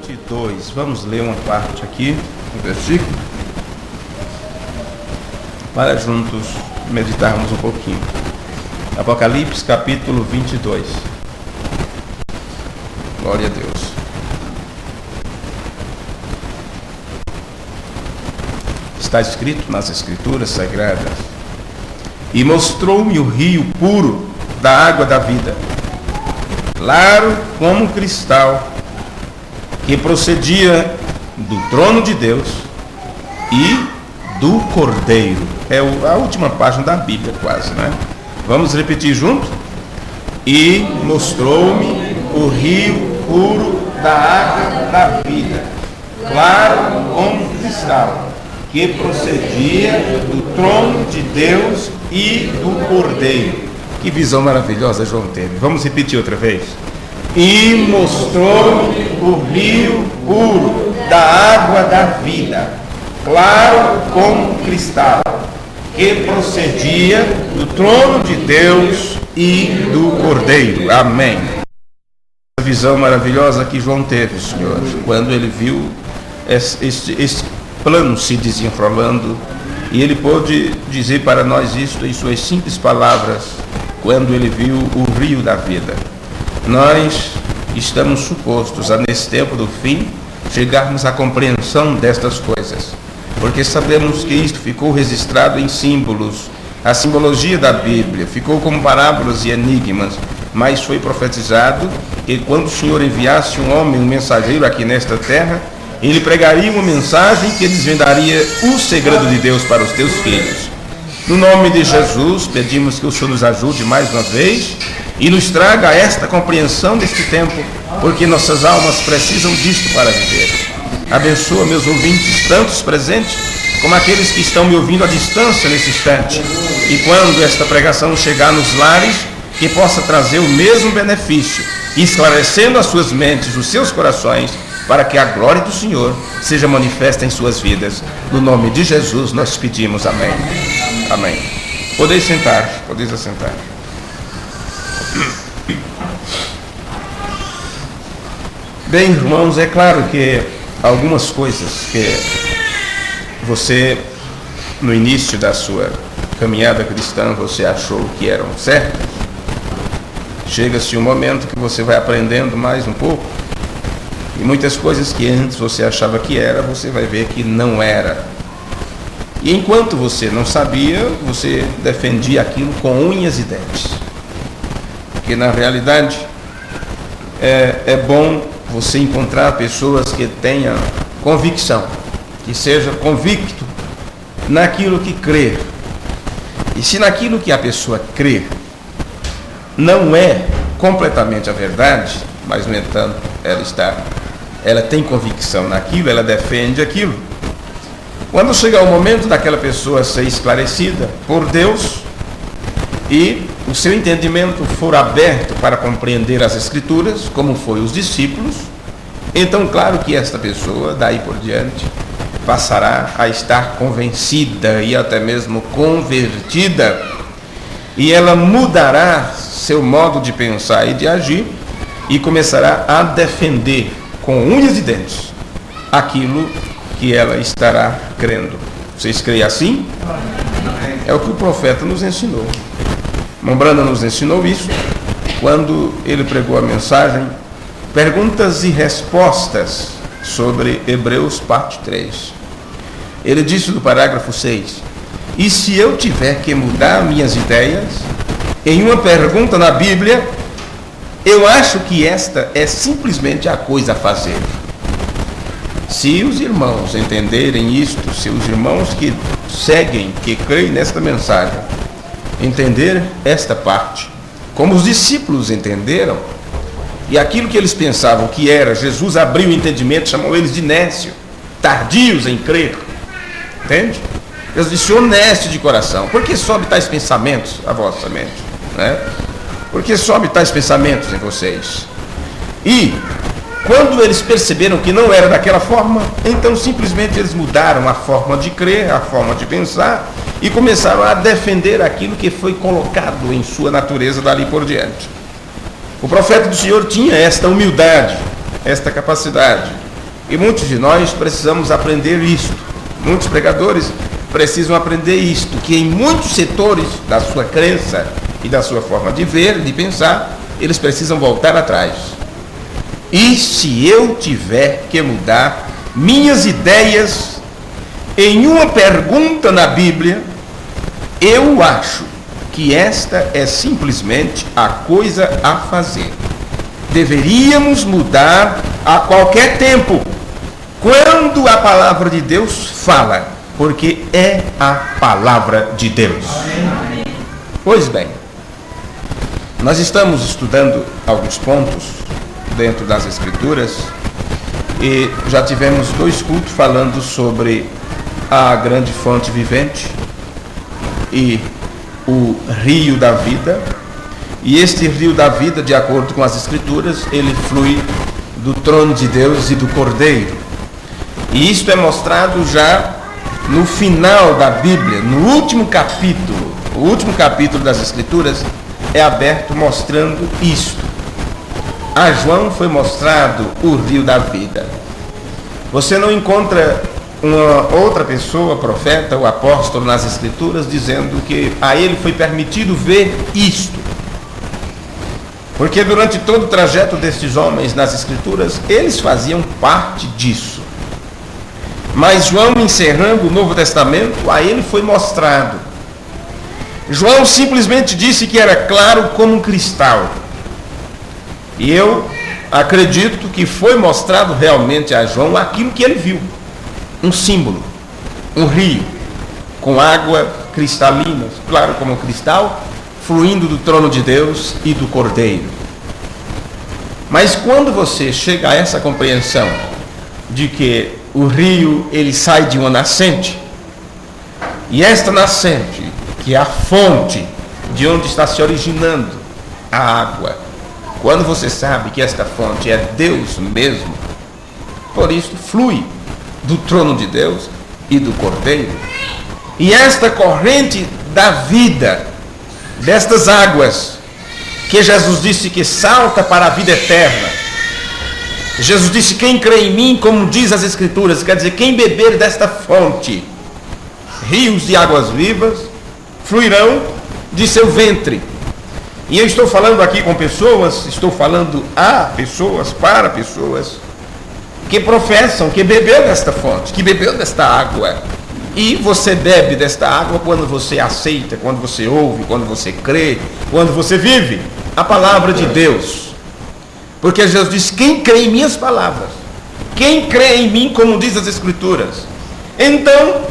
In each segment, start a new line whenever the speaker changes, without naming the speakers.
22. Vamos ler uma parte aqui do versículo para juntos meditarmos um pouquinho. Apocalipse capítulo 22. Glória a Deus. Está escrito nas Escrituras Sagradas: e mostrou-me o rio puro da água da vida, claro como cristal, que procedia do trono de Deus e do Cordeiro. É a última página da Bíblia, quase, né? Vamos repetir junto? E mostrou-me o rio puro da água da vida, claro como cristal, que procedia do trono de Deus e do Cordeiro. Que visão maravilhosa João teve. Vamos repetir outra vez. E mostrou-me o rio puro da água da vida, claro como cristal, que procedia do trono de Deus e do Cordeiro. Amém. A visão maravilhosa que João teve, Senhor, quando ele viu este plano se desenrolando, e ele pôde dizer para nós isto em suas simples palavras, quando ele viu o rio da vida. Nós estamos supostos a, nesse tempo do fim, chegarmos à compreensão destas coisas, porque sabemos que isto ficou registrado em símbolos, a simbologia da Bíblia ficou como parábolas e enigmas, mas foi profetizado que quando o Senhor enviasse um homem, um mensageiro aqui nesta terra, ele pregaria uma mensagem que desvendaria o segredo de Deus para os teus filhos. No nome de Jesus, pedimos que o Senhor nos ajude mais uma vez e nos traga esta compreensão deste tempo, porque nossas almas precisam disto para viver. Abençoa meus ouvintes, tantos presentes como aqueles que estão me ouvindo à distância nesse instante. E quando esta pregação chegar nos lares, que possa trazer o mesmo benefício, esclarecendo as suas mentes, os seus corações, para que a glória do Senhor seja manifesta em suas vidas. No nome de Jesus nós pedimos. Amém. Amém. Podeis sentar, podeis assentar. Bem, irmãos, é claro que algumas coisas que você, no início da sua caminhada cristã, você achou que eram certas, chega-se um momento que você vai aprendendo mais um pouco, e muitas coisas que antes você achava que era, você vai ver que não era. E enquanto você não sabia, você defendia aquilo com unhas e dentes. Porque na realidade é bom você encontrar pessoas que tenham convicção, que seja convicto naquilo que crê. E se naquilo que a pessoa crê não é completamente a verdade, mas no entanto ela tem convicção naquilo, ela defende aquilo. Quando chegar o momento daquela pessoa ser esclarecida por Deus e o seu entendimento for aberto para compreender as Escrituras, como foi os discípulos, então claro que esta pessoa, daí por diante, passará a estar convencida e até mesmo convertida, e ela mudará seu modo de pensar e de agir e começará a defender com unhas e dentes aquilo que ela estará crendo. Vocês creem assim? É o que o profeta nos ensinou. Mombrana nos ensinou isso quando ele pregou a mensagem Perguntas e Respostas sobre Hebreus parte 3. Ele disse no parágrafo 6: e se eu tiver que mudar minhas ideias em uma pergunta na Bíblia, eu acho que esta é simplesmente a coisa a fazer. Se os irmãos entenderem isto, se os irmãos que seguem, que creem nesta mensagem, entender esta parte, como os discípulos entenderam, e aquilo que eles pensavam que era, Jesus abriu o entendimento, chamou eles de nécio, tardios em crer, entende? Jesus disse: honesto de coração, por que sobe tais pensamentos à vossa mente? Né? Por que sobe tais pensamentos em vocês? E quando eles perceberam que não era daquela forma, então simplesmente eles mudaram a forma de crer, a forma de pensar, e começaram a defender aquilo que foi colocado em sua natureza dali por diante. O profeta do Senhor tinha esta humildade, esta capacidade E muitos de nós precisamos aprender isto. Muitos pregadores precisam aprender isto, que em muitos setores da sua crença e da sua forma de ver, de pensar, eles precisam voltar atrás. E se eu tiver que mudar minhas ideias em uma pergunta na Bíblia, eu acho que esta é simplesmente a coisa a fazer. Deveríamos mudar a qualquer tempo, quando a palavra de Deus fala, porque é a palavra de Deus. Amém. Pois bem, nós estamos estudando alguns pontos dentro das Escrituras e já tivemos 2 cultos falando sobre a grande fonte vivente e o rio da vida. E este rio da vida, de acordo com as Escrituras, ele flui do trono de Deus e do Cordeiro. E isto é mostrado já no final da Bíblia, no último capítulo. O último capítulo das Escrituras é aberto mostrando isto. A João foi mostrado o rio da vida. Você não encontra uma outra pessoa, profeta ou apóstolo nas Escrituras, dizendo que a ele foi permitido ver isto. Porque durante todo o trajeto destes homens nas Escrituras, eles faziam parte disso. Mas João, encerrando o Novo Testamento, a ele foi mostrado. João simplesmente disse que era claro como um cristal. E eu acredito que foi mostrado realmente a João aquilo que ele viu. Um símbolo, um rio, com água cristalina, claro como um cristal, fluindo do trono de Deus e do Cordeiro. Mas quando você chega a essa compreensão de que o rio ele sai de uma nascente, e esta nascente, que é a fonte de onde está se originando a água, quando você sabe que esta fonte é Deus mesmo, por isso flui do trono de Deus e do Cordeiro, e esta corrente da vida, destas águas, que Jesus disse que salta para a vida eterna. Jesus disse: quem crê em mim, como diz as Escrituras, quer dizer, quem beber desta fonte, rios de águas vivas fluirão de seu ventre. E eu estou falando aqui com pessoas, estou falando a pessoas, para pessoas que professam que bebeu desta fonte, que bebeu desta água. E você bebe desta água quando você aceita, quando você ouve, quando você crê, quando você vive a palavra de Deus. Porque Jesus disse: quem crê em minhas palavras, quem crê em mim, como diz as Escrituras. Então,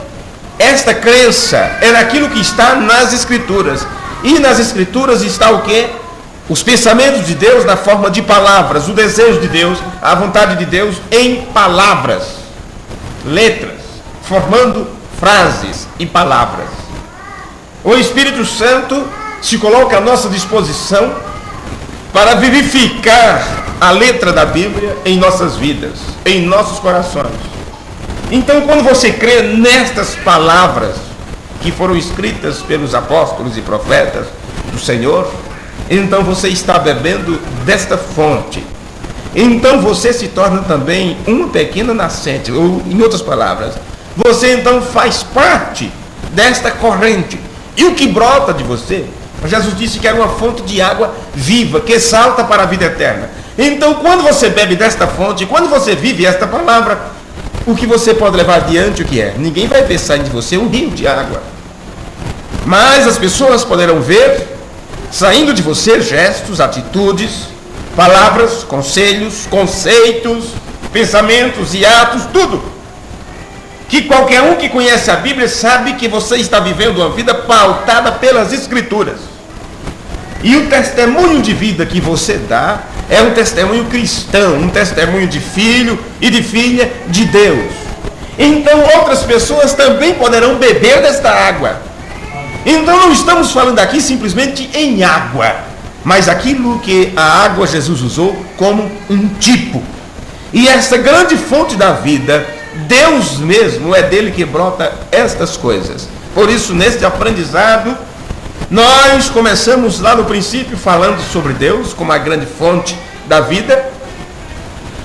esta crença é naquilo que está nas Escrituras. E nas Escrituras está o quê? Os pensamentos de Deus na forma de palavras, o desejo de Deus, a vontade de Deus em palavras, letras, formando frases e palavras. O Espírito Santo se coloca à nossa disposição para vivificar a letra da Bíblia em nossas vidas, em nossos corações. Então, quando você crê nestas palavras que foram escritas pelos apóstolos e profetas do Senhor, então você está bebendo desta fonte. Então você se torna também uma pequena nascente, ou em outras palavras, você então faz parte desta corrente. E o que brota de você, Jesus disse que era uma fonte de água viva, que salta para a vida eterna. Então, quando você bebe desta fonte, quando você vive esta palavra, o que você pode levar adiante, o que é? Ninguém vai ver sair de você um rio de água. Mas as pessoas poderão ver saindo de você gestos, atitudes, palavras, conselhos, conceitos, pensamentos e atos, tudo. Que qualquer um que conhece a Bíblia sabe que você está vivendo uma vida pautada pelas Escrituras. E o testemunho de vida que você dá é um testemunho cristão, um testemunho de filho e de filha de Deus. Então outras pessoas também poderão beber desta água. Então não estamos falando aqui simplesmente em água, mas aquilo que a água Jesus usou como um tipo. E essa grande fonte da vida, Deus mesmo, é dele que brota estas coisas. Por isso, neste aprendizado, nós começamos lá no princípio falando sobre Deus como a grande fonte da vida.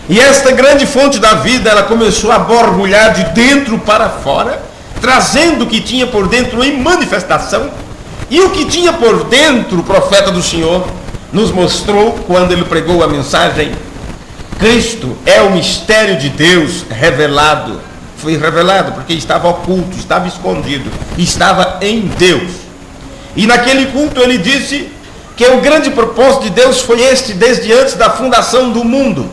E esta grande fonte da vida, ela começou a borbulhar de dentro para fora, trazendo o que tinha por dentro em manifestação. E o que tinha por dentro, o profeta do Senhor nos mostrou quando ele pregou a mensagem: Cristo é o mistério de Deus revelado. Foi revelado porque estava oculto, estava escondido, estava em Deus. E naquele culto ele disse que o grande propósito de Deus foi este desde antes da fundação do mundo: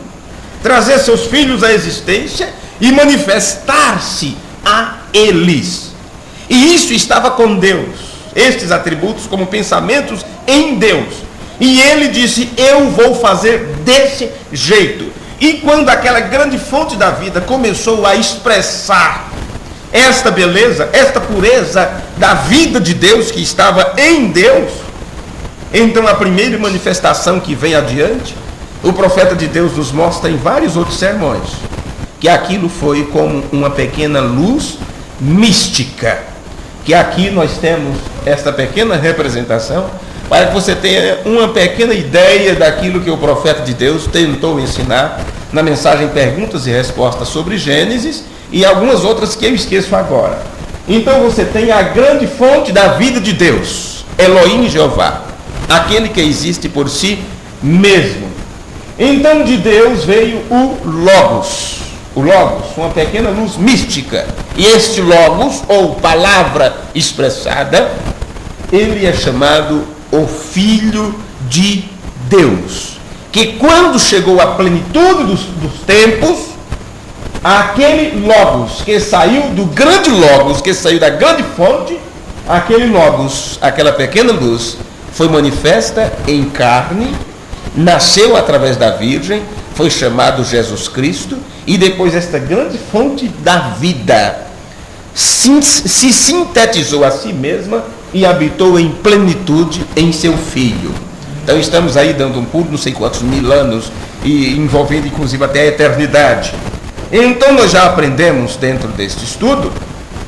trazer seus filhos à existência e manifestar-se a eles. E isso estava com Deus, estes atributos como pensamentos em Deus. E ele disse: eu vou fazer desse jeito. E quando aquela grande fonte da vida começou a expressar esta beleza, esta pureza da vida de Deus que estava em Deus, então a primeira manifestação que vem adiante, o profeta de Deus nos mostra em vários outros sermões, que aquilo foi como uma pequena luz mística. Que aqui nós temos esta pequena representação, para que você tenha uma pequena ideia daquilo que o profeta de Deus tentou ensinar na mensagem Perguntas e Respostas sobre Gênesis e algumas outras que eu esqueço agora. Então você tem a grande fonte da vida de Deus, Elohim Jeová, aquele que existe por si mesmo. Então de Deus veio o Logos, uma pequena luz mística. E este Logos, ou palavra expressada, ele é chamado o Filho de Deus, que quando chegou à plenitude dos tempos, aquele Logos que saiu do grande Logos, que saiu da grande fonte, aquele Logos, aquela pequena luz, foi manifesta em carne, nasceu através da Virgem, foi chamado Jesus Cristo, e depois esta grande fonte da vida se sintetizou a si mesma e habitou em plenitude em seu Filho. Então estamos aí dando um pulo, não sei quantos mil anos, e envolvendo inclusive até a eternidade. Então nós já aprendemos dentro deste estudo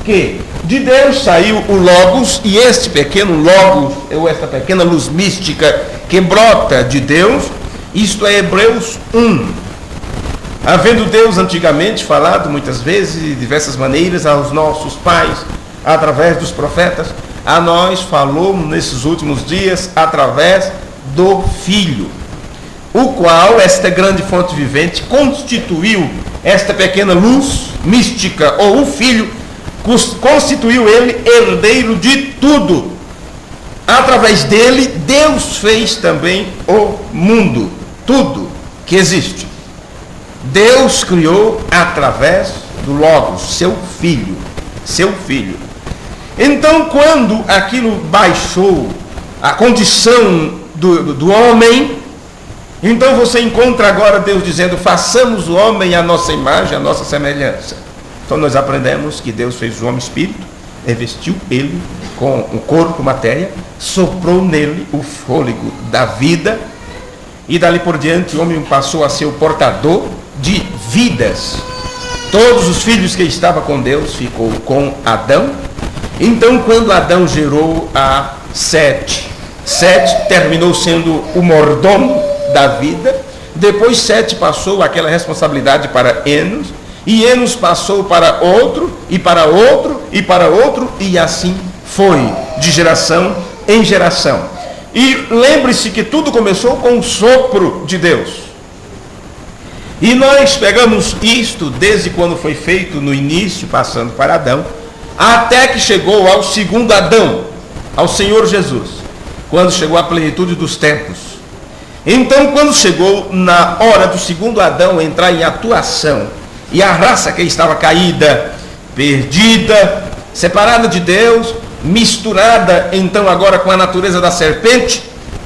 que de Deus saiu o Logos, e este pequeno Logos, ou esta pequena luz mística que brota de Deus, isto é Hebreus 1. Havendo Deus antigamente falado muitas vezes, de diversas maneiras, aos nossos pais, através dos profetas, a nós falou nesses últimos dias através do Filho, o qual, esta grande fonte vivente, constituiu esta pequena luz mística, ou o Filho, constituiu ele herdeiro de tudo. Através dele, Deus fez também o mundo, tudo que existe. Deus criou através do Logos, seu Filho. Então, quando aquilo baixou a condição do homem, então você encontra agora Deus dizendo: façamos o homem à nossa imagem, à nossa semelhança. Então nós aprendemos que Deus fez o homem espírito, revestiu ele com o corpo, matéria, soprou nele o fôlego da vida, e dali por diante o homem passou a ser o portador de vidas. Todos os filhos que estavam com Deus ficou com Adão. Então quando Adão gerou a Sete terminou sendo o mordomo da vida. Depois Sete passou aquela responsabilidade para Enos, e Enos passou para outro, e para outro, e para outro, e assim foi, de geração em geração. E lembre-se que tudo começou com o sopro de Deus. E nós pegamos isto desde quando foi feito no início, passando para Adão, até que chegou ao segundo Adão, ao Senhor Jesus, quando chegou à plenitude dos tempos. Então, quando chegou na hora do segundo Adão entrar em atuação, e a raça que estava caída, perdida, separada de Deus, misturada então agora com a natureza da serpente,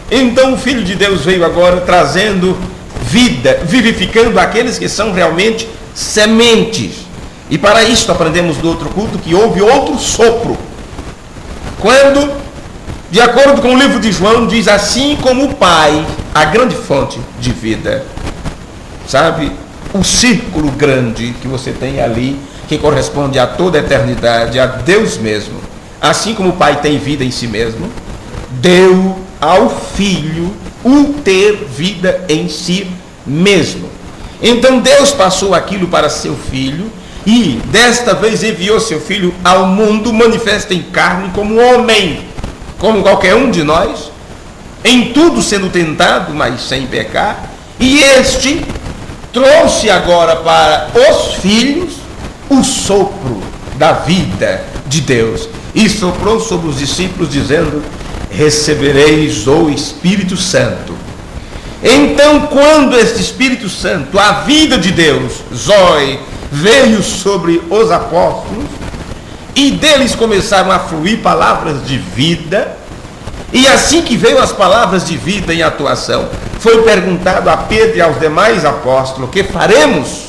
então o Filho de Deus veio agora trazendo vida, vivificando aqueles que são realmente sementes. E para isso aprendemos do outro culto que houve outro sopro, quando, de acordo com o livro de João, diz: assim como o Pai, a grande fonte de vida, sabe, o círculo grande que você tem ali, que corresponde a toda a eternidade, a Deus mesmo, assim como o Pai tem vida em si mesmo, deu ao Filho o ter vida em si mesmo. Então Deus passou aquilo para seu Filho e desta vez enviou seu Filho ao mundo manifesto em carne como homem, como qualquer um de nós, em tudo sendo tentado, mas sem pecar. E este trouxe agora para os filhos o sopro da vida de Deus. E soprou sobre os discípulos dizendo: recebereis o Espírito Santo. Então, quando este Espírito Santo, a vida de Deus, Zoe, veio sobre os apóstolos, e deles começaram a fluir palavras de vida, e assim que veio as palavras de vida em atuação, foi perguntado a Pedro e aos demais apóstolos: o que faremos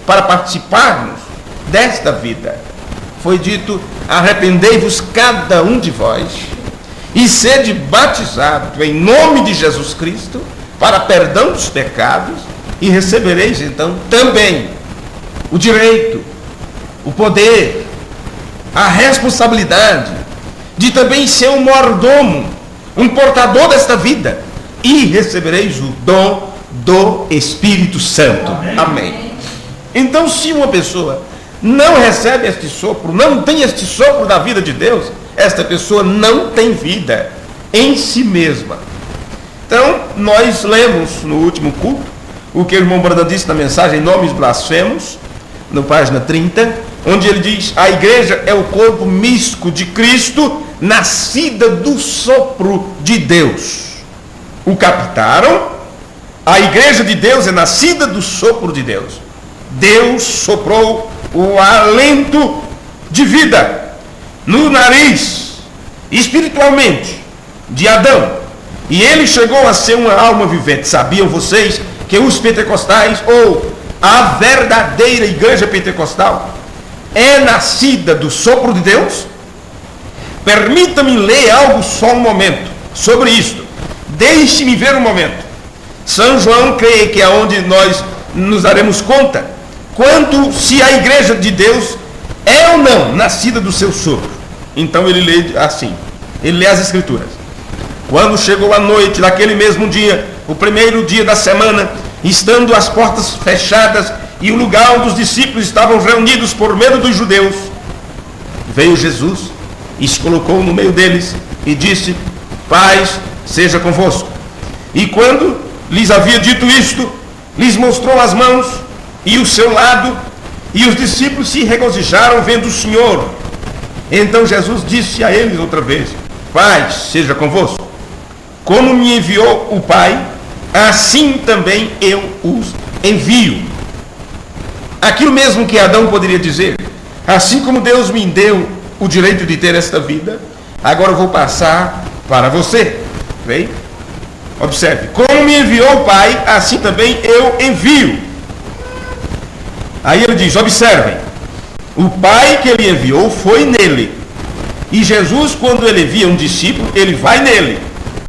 para participarmos desta vida? Foi dito: arrependei-vos cada um de vós e sede batizado em nome de Jesus Cristo para perdão dos pecados, e recebereis então também o direito, o poder, a responsabilidade de também ser um mordomo, um portador desta vida, e recebereis o dom do Espírito Santo. Amém. Então, se uma pessoa não recebe este sopro, não tem este sopro da vida de Deus, esta pessoa não tem vida em si mesma. Então, nós lemos no último culto o que o irmão Brandão disse na mensagem Nomes Blasfemos, na página 30, onde ele diz: a igreja é o corpo místico de Cristo, nascida do sopro de Deus. O captaram? A igreja de Deus é nascida do sopro de Deus. Deus soprou o alento de vida no nariz, espiritualmente, de Adão, e ele chegou a ser uma alma vivente. Sabiam vocês que os pentecostais, ou a verdadeira igreja pentecostal, é nascida do sopro de Deus? Permita-me ler algo só um momento sobre isto. Deixe-me ver um momento. São João, creio que é onde nós nos daremos conta quanto se a igreja de Deus é ou não nascida do seu sopro. Então ele lê assim, ele lê as escrituras: quando chegou a noite daquele mesmo dia, o primeiro dia da semana, estando as portas fechadas e o lugar onde os discípulos estavam reunidos por medo dos judeus, veio Jesus e se colocou no meio deles e disse: paz seja convosco. E quando lhes havia dito isto, lhes mostrou as mãos e o seu lado, e os discípulos se regozijaram vendo o Senhor. Então Jesus disse a eles outra vez: paz seja convosco. Como me enviou o Pai, assim também eu os envio. Aquilo mesmo que Adão poderia dizer: assim como Deus me deu o direito de ter esta vida, agora eu vou passar para você. Vem? Observe: como me enviou o Pai, assim também eu envio. Aí ele diz: observem, o Pai que ele enviou foi nele, e Jesus, quando ele envia um discípulo, ele vai nele,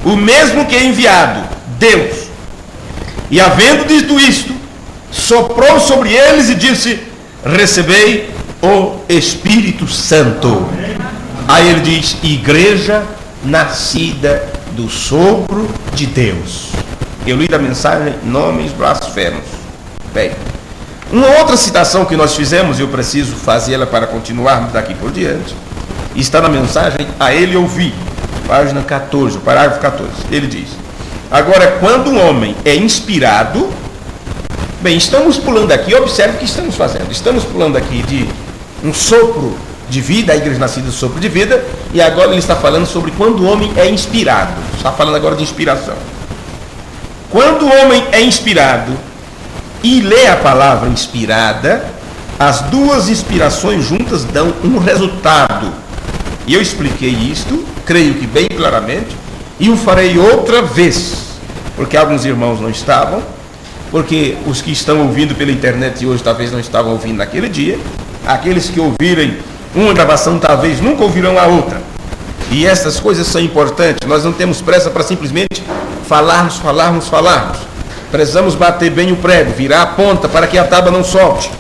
o mesmo que é enviado, Deus. E havendo dito isto, soprou sobre eles e disse: recebei o Espírito Santo. Aí ele diz: igreja nascida do sopro de Deus. Eu li da mensagem Nomes Blasfemos. Bem, uma outra citação que nós fizemos, e eu preciso fazê-la para continuarmos daqui por diante, está na mensagem A Ele Ouvi, página 14, parágrafo 14. Ele diz: agora, quando um homem é inspirado, bem, estamos pulando aqui, observe o que estamos fazendo. Estamos pulando aqui de um sopro de vida, a igreja nascida do sopro de vida, e agora ele está falando sobre quando o homem é inspirado. Está falando agora de inspiração. Quando o homem é inspirado e lê a palavra inspirada, as duas inspirações juntas dão um resultado. E eu expliquei isto, creio que bem claramente, e o farei outra vez, porque alguns irmãos não estavam, porque os que estão ouvindo pela internet hoje talvez não estavam ouvindo naquele dia, aqueles que ouvirem uma gravação talvez nunca ouvirão a outra. E essas coisas são importantes. Nós não temos pressa para simplesmente falarmos. Precisamos bater bem o prego, virar a ponta para que a tábua não solte.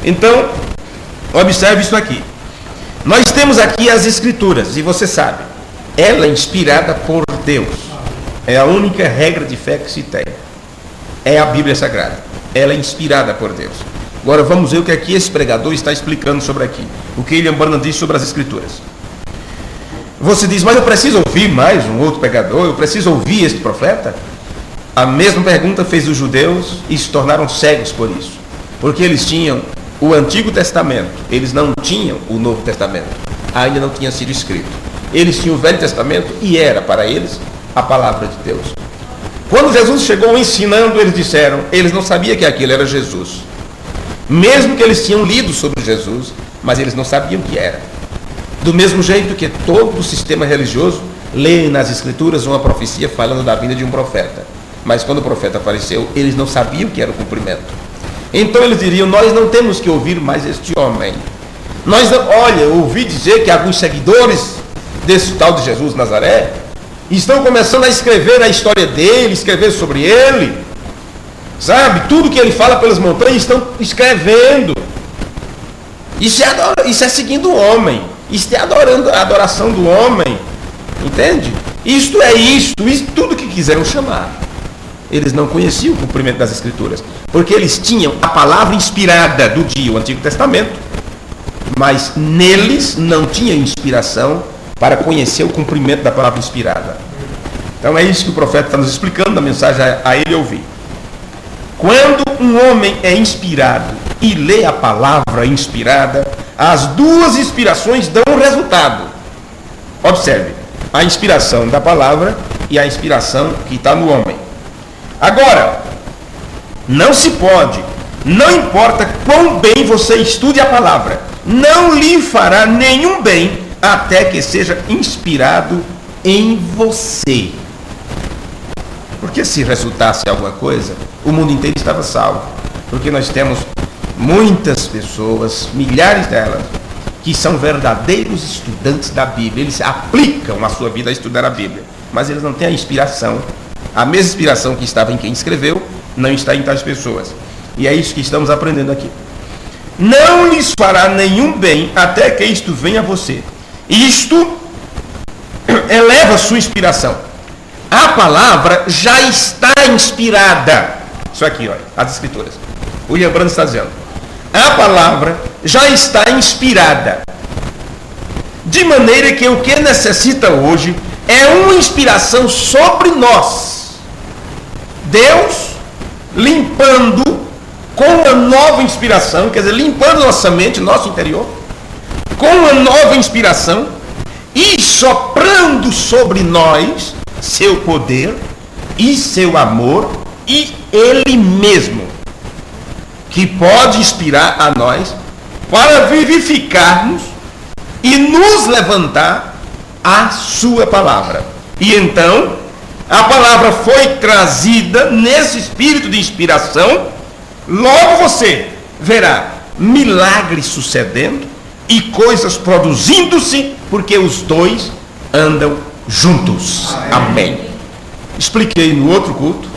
Então, observe isso aqui. Nós temos aqui as escrituras, e você sabe, ela é inspirada por Deus. É a única regra de fé que se tem. É a Bíblia Sagrada. ela é inspirada por Deus. Agora vamos ver o que aqui esse pregador está explicando sobre aqui. O que William Branham diz sobre as Escrituras. Você diz, mas eu preciso ouvir mais um outro pregador? Eu preciso ouvir este profeta? A mesma pergunta fez os judeus e se tornaram cegos por isso. Porque eles tinham o Antigo Testamento, eles não tinham o Novo Testamento. Ainda não tinha sido escrito. Eles tinham o Velho Testamento e era para eles a palavra de Deus. Quando Jesus chegou ensinando, eles disseram, eles não sabiam que aquilo era Jesus. Mesmo que eles tinham lido sobre Jesus, mas eles não sabiam o que era. Do mesmo jeito que todo o sistema religioso lê nas Escrituras uma profecia falando da vinda de um profeta. Mas quando o profeta apareceu, eles não sabiam o que era o cumprimento. Então eles diriam, nós não temos que ouvir mais este homem. Olha, eu ouvi dizer que alguns seguidores desse tal de Jesus de Nazaré estão começando a escrever a história dele, escrever sobre ele. Sabe, tudo que ele fala pelas montanhas estão escrevendo. Isso é seguindo o homem. Isso é adorando a adoração do homem. Entende? Isto é isso tudo que quiseram chamar. Eles não conheciam o cumprimento das Escrituras. Porque eles tinham a palavra inspirada do dia, o Antigo Testamento. Mas neles não tinha inspiração para conhecer o cumprimento da palavra inspirada. Então é isso que o profeta está nos explicando na mensagem a ele ouvir. Quando um homem é inspirado e lê a palavra inspirada, as duas inspirações dão um resultado. Observe, a inspiração da palavra e a inspiração que está no homem. Agora, não se pode, não importa quão bem você estude a palavra, não lhe fará nenhum bem até que seja inspirado em você. Porque se resultasse alguma coisa, o mundo inteiro estava salvo. Porque nós temos muitas pessoas, milhares delas, que são verdadeiros estudantes da Bíblia. Eles aplicam a sua vida a estudar a Bíblia. Mas eles não têm a inspiração. A mesma inspiração que estava em quem escreveu, não está em tais pessoas. E é isso que estamos aprendendo aqui. Não lhes fará nenhum bem até que isto venha a você. Isto eleva a sua inspiração. A palavra já está inspirada. Isso aqui, olha, as Escrituras. O William Branham está dizendo. A palavra já está inspirada. De maneira que o que necessita hoje é uma inspiração sobre nós. Deus limpando com uma nova inspiração, quer dizer, limpando nossa mente, nosso interior, com uma nova inspiração e soprando sobre nós seu poder e seu amor e Ele mesmo, que pode inspirar a nós para vivificarmos e nos levantar a sua palavra. E então, a palavra foi trazida nesse espírito de inspiração, logo você verá milagres sucedendo e coisas produzindo-se, porque os dois andam juntos. Amém. Expliquei no outro culto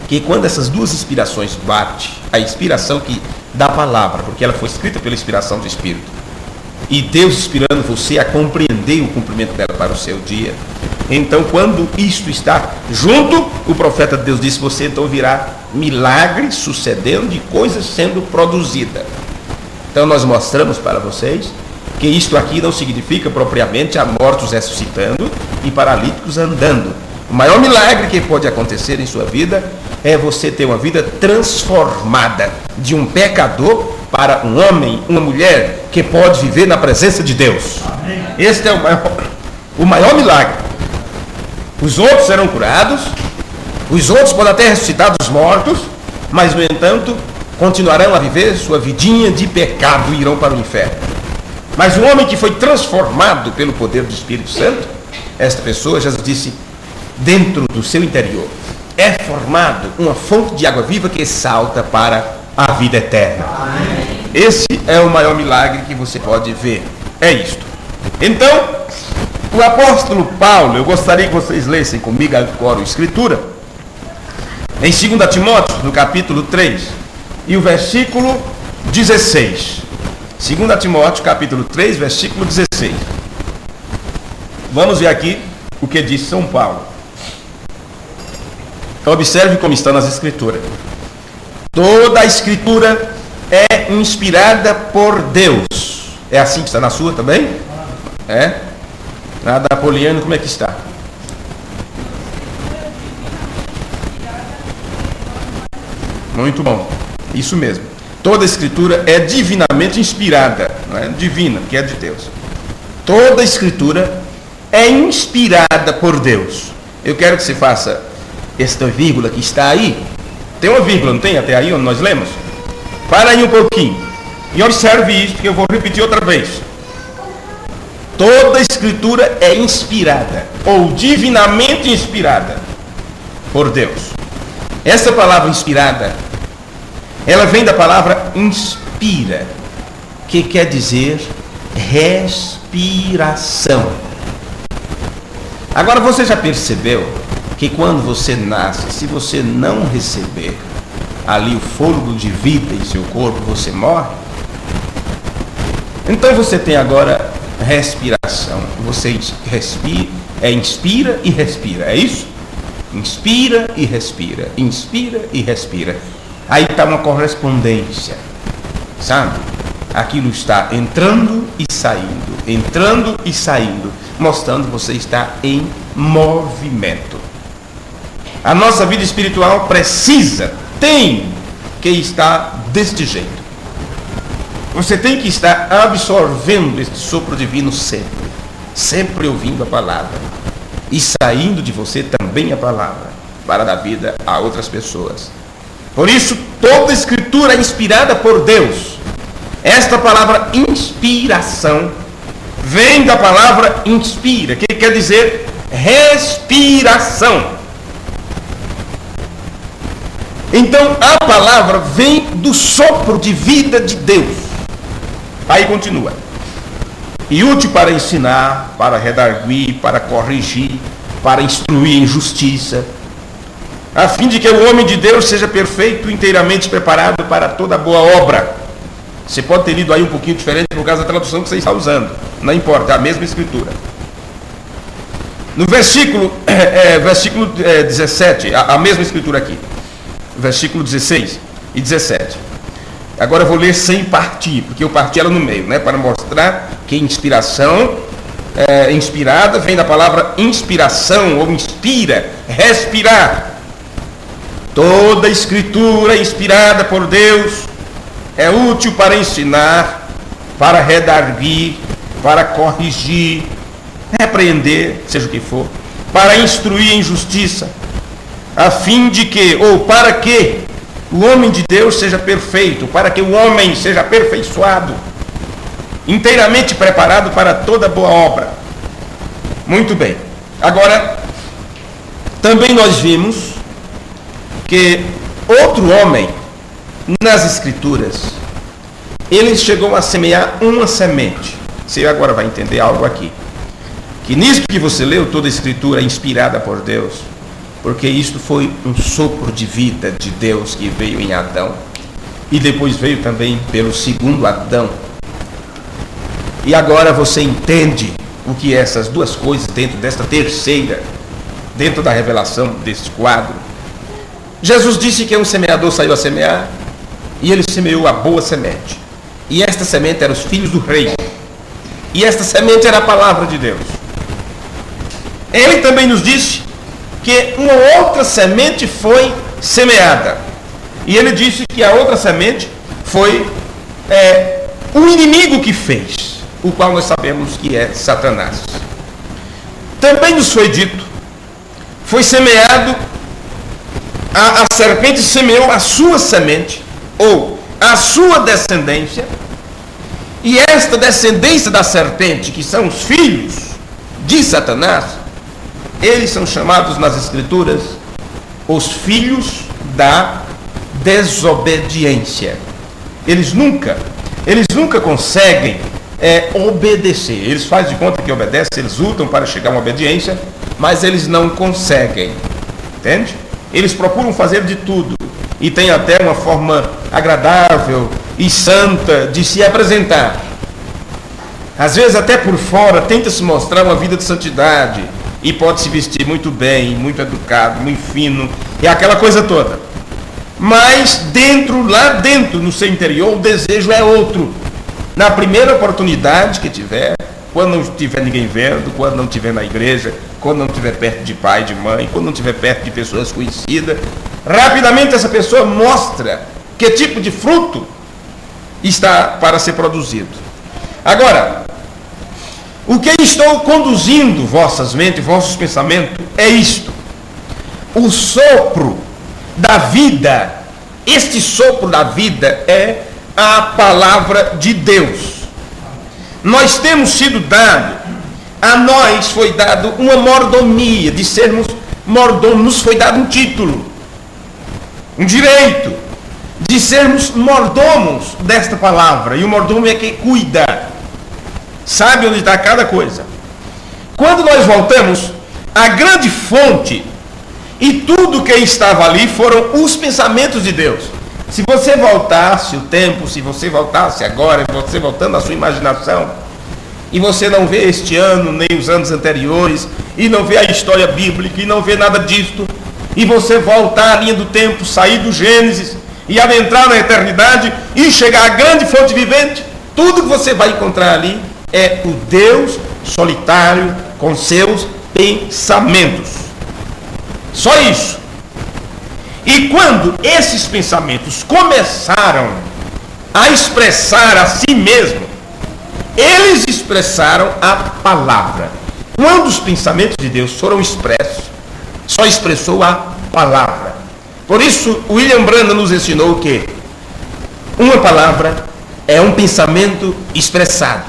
que quando essas duas inspirações batem, a inspiração da palavra, porque ela foi escrita pela inspiração do Espírito, e Deus inspirando você a compreender o cumprimento dela para o seu dia, então quando isto está junto, o profeta de Deus disse, você então virá milagres sucedendo e coisas sendo produzidas. Então nós mostramos para vocês que isto aqui não significa propriamente a mortos ressuscitando e paralíticos andando. O maior milagre que pode acontecer em sua vida é você ter uma vida transformada de um pecador para um homem, uma mulher que pode viver na presença de Deus. Amém. Este é o maior milagre. Os outros serão curados, os outros podem até ressuscitar dos mortos, mas no entanto continuarão a viver sua vidinha de pecado e irão para o inferno. Mas o homem que foi transformado pelo poder do Espírito Santo, esta pessoa, Jesus disse, dentro do seu interior é formado uma fonte de água viva que salta para a vida eterna. Amém. Esse é o maior milagre que você pode ver. É isto. Então, o apóstolo Paulo, eu gostaria que vocês lessem comigo agora a Escritura, em 2 Timóteo, no capítulo 3, e o versículo 16. 2 Timóteo, capítulo 3, versículo 16. Vamos ver aqui o que diz São Paulo. Observe como está nas Escrituras. Toda a Escritura é inspirada por Deus. É assim que está na sua também? É? Na da Poliana, como é que está? Muito bom. Isso mesmo. Toda a Escritura é divinamente inspirada. Não é divina, que é de Deus. Toda a Escritura é inspirada por Deus. Eu quero que você faça esta vírgula que está aí. Tem uma vírgula, não tem? Até aí onde nós lemos? Para aí um pouquinho. E observe isso, que eu vou repetir outra vez. Toda a Escritura é inspirada, ou divinamente inspirada, por Deus. Essa palavra inspirada, ela vem da palavra inspira, que quer dizer respiração. Agora, você já percebeu que quando você nasce, se você não receber ali o fôlego de vida em seu corpo, você morre? Então você tem agora respiração. Você respira, inspira e respira, é isso? Inspira e respira, inspira e respira. Aí está uma correspondência, sabe? Aquilo está entrando e saindo, mostrando que você está em movimento. A nossa vida espiritual tem que estar deste jeito. Você tem que estar absorvendo este sopro divino sempre ouvindo a palavra e saindo de você também a palavra para dar vida a outras pessoas. Por isso, toda a Escritura é inspirada por Deus. Esta palavra inspiração vem da palavra inspira, que quer dizer respiração. Então, a palavra vem do sopro de vida de Deus. Aí continua. E útil para ensinar, para redarguir, para corrigir, para instruir em justiça, a fim de que o homem de Deus seja perfeito, inteiramente preparado para toda boa obra. Você pode ter lido aí um pouquinho diferente por causa da tradução que você está usando. Não importa, é a mesma escritura. No versículo 17, a mesma escritura aqui. Versículo 16 e 17. Agora eu vou ler sem partir, porque eu parti ela no meio, né? Para mostrar que inspiração, inspirada, vem da palavra inspiração, ou inspira, respirar. Toda a Escritura inspirada por Deus é útil para ensinar, para redarguir, para corrigir, repreender, seja o que for, para instruir em justiça, a fim de que, ou para que, o homem de Deus seja perfeito, para que o homem seja aperfeiçoado, inteiramente preparado para toda boa obra. Muito bem. Agora, também nós vimos que outro homem, nas Escrituras, ele chegou a semear uma semente. Você agora vai entender algo aqui. Que nisso que você leu, toda a Escritura é inspirada por Deus, porque isto foi um sopro de vida de Deus que veio em Adão e depois veio também pelo segundo Adão. E agora você entende o que é essas duas coisas dentro desta terceira, dentro da revelação deste quadro. Jesus disse que um semeador saiu a semear e ele semeou a boa semente. E esta semente era os filhos do rei. E esta semente era a palavra de Deus. Ele também nos disse que uma outra semente foi semeada. E ele disse que a outra semente foi o inimigo que fez, o qual nós sabemos que é Satanás. Também nos foi dito, foi semeado, a serpente semeou a sua semente, ou a sua descendência, e esta descendência da serpente, que são os filhos de Satanás, eles são chamados nas Escrituras os filhos da desobediência. Eles nunca conseguem obedecer. Eles fazem de conta que obedecem, eles lutam para chegar a uma obediência, mas eles não conseguem. Entende? Eles procuram fazer de tudo e tem até uma forma agradável e santa de se apresentar. Às vezes até por fora tenta se mostrar uma vida de santidade e pode se vestir muito bem, muito educado, muito fino e aquela coisa toda. mas lá dentro, no seu interior, o desejo é outro. Na primeira oportunidade que tiver, quando não tiver ninguém vendo, quando não estiver na igreja, quando não estiver perto de pai, de mãe, quando não estiver perto de pessoas conhecidas, rapidamente essa pessoa mostra que tipo de fruto está para ser produzido. Agora, o que estou conduzindo vossas mentes, vossos pensamentos, é isto. O sopro da vida, este sopro da vida é a palavra de Deus. Nós temos sido dado, a nós foi dado uma mordomia, de sermos mordomos, nos foi dado um título, um direito, de sermos mordomos desta palavra. E o mordomo é quem cuida, sabe onde está cada coisa. Quando nós voltamos, a grande fonte e tudo que estava ali foram os pensamentos de Deus. Se você voltasse o tempo, se você voltasse agora, você voltando à sua imaginação, e você não vê este ano, nem os anos anteriores, e não vê a história bíblica, e não vê nada disto, e você voltar à linha do tempo, sair do Gênesis, e adentrar na eternidade, e chegar à grande fonte vivente, tudo que você vai encontrar ali é o Deus solitário com seus pensamentos. Só isso. E quando esses pensamentos começaram a expressar a si mesmo, eles expressaram a palavra. Quando os pensamentos de Deus foram expressos, só expressou a palavra. Por isso, William Branham nos ensinou que uma palavra é um pensamento expressado.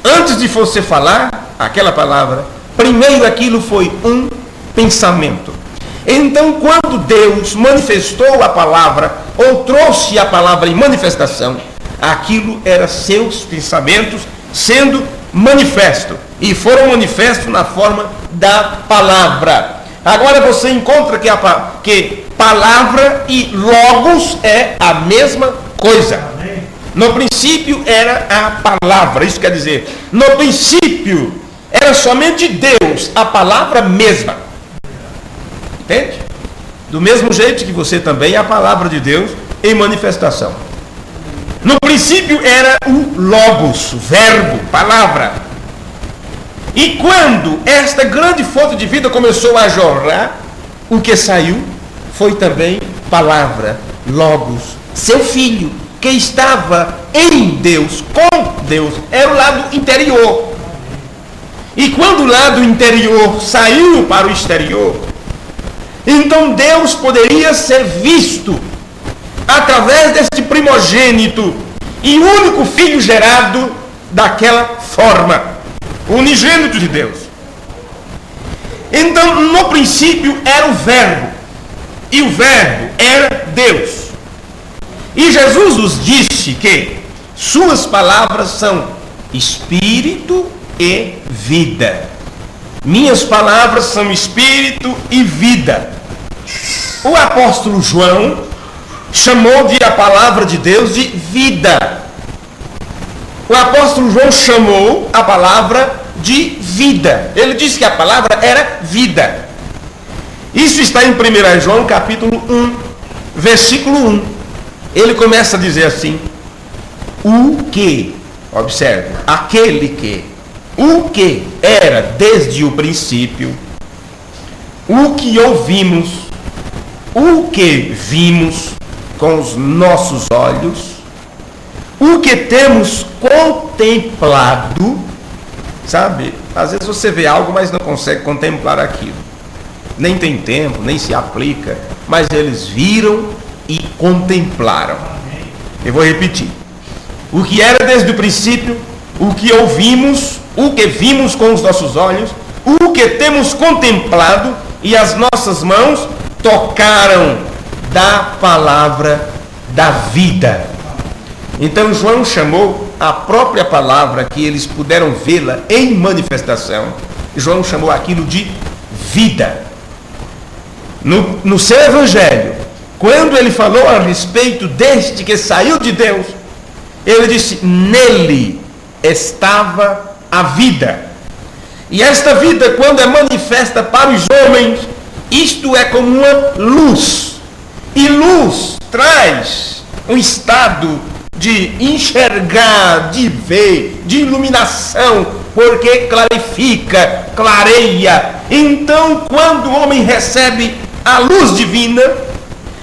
Antes de você falar aquela palavra, primeiro aquilo foi um pensamento. Então, quando Deus manifestou a palavra, ou trouxe a palavra em manifestação, aquilo era seus pensamentos sendo manifesto, e foram manifestos na forma da palavra. Agora você encontra que palavra e logos é a mesma coisa. No princípio era a palavra, isso quer dizer, no princípio era somente Deus, a palavra mesma. Entende? Do mesmo jeito que você também é a palavra de Deus em manifestação. No princípio era o logos, verbo, palavra. E quando esta grande fonte de vida começou a jorrar, o que saiu foi também palavra, logos, seu filho, que estava em Deus, com Deus, era o lado interior. E quando o lado interior saiu para o exterior, então Deus poderia ser visto através deste primogênito e único filho gerado daquela forma, unigênito de Deus. Então, no princípio era o verbo, e o verbo era Deus. E Jesus nos disse que suas palavras são espírito e vida. Minhas palavras são espírito e vida. O apóstolo João chamou a palavra de Deus de vida. O apóstolo João chamou a palavra de vida. Ele disse que a palavra era vida. Isso está em 1 João capítulo 1, versículo 1. Ele começa a dizer assim: o que, observe, aquele que, o que era desde o princípio, o que ouvimos, o que vimos com os nossos olhos, o que temos contemplado, sabe? Às vezes você vê algo, mas não consegue contemplar aquilo. Nem tem tempo, nem se aplica, mas eles viram e contemplaram. Eu vou repetir. O que era desde o princípio, o que ouvimos, o que vimos com os nossos olhos, o que temos contemplado e as nossas mãos tocaram da palavra da vida. Então João chamou a própria palavra que eles puderam vê-la em manifestação. João chamou aquilo de vida. No seu evangelho, quando ele falou a respeito deste que saiu de Deus, ele disse: nele estava a vida. E esta vida, quando é manifesta para os homens, isto é como uma luz. E luz traz um estado de enxergar, de ver, de iluminação, porque clarifica, clareia. Então, quando o homem recebe a luz divina,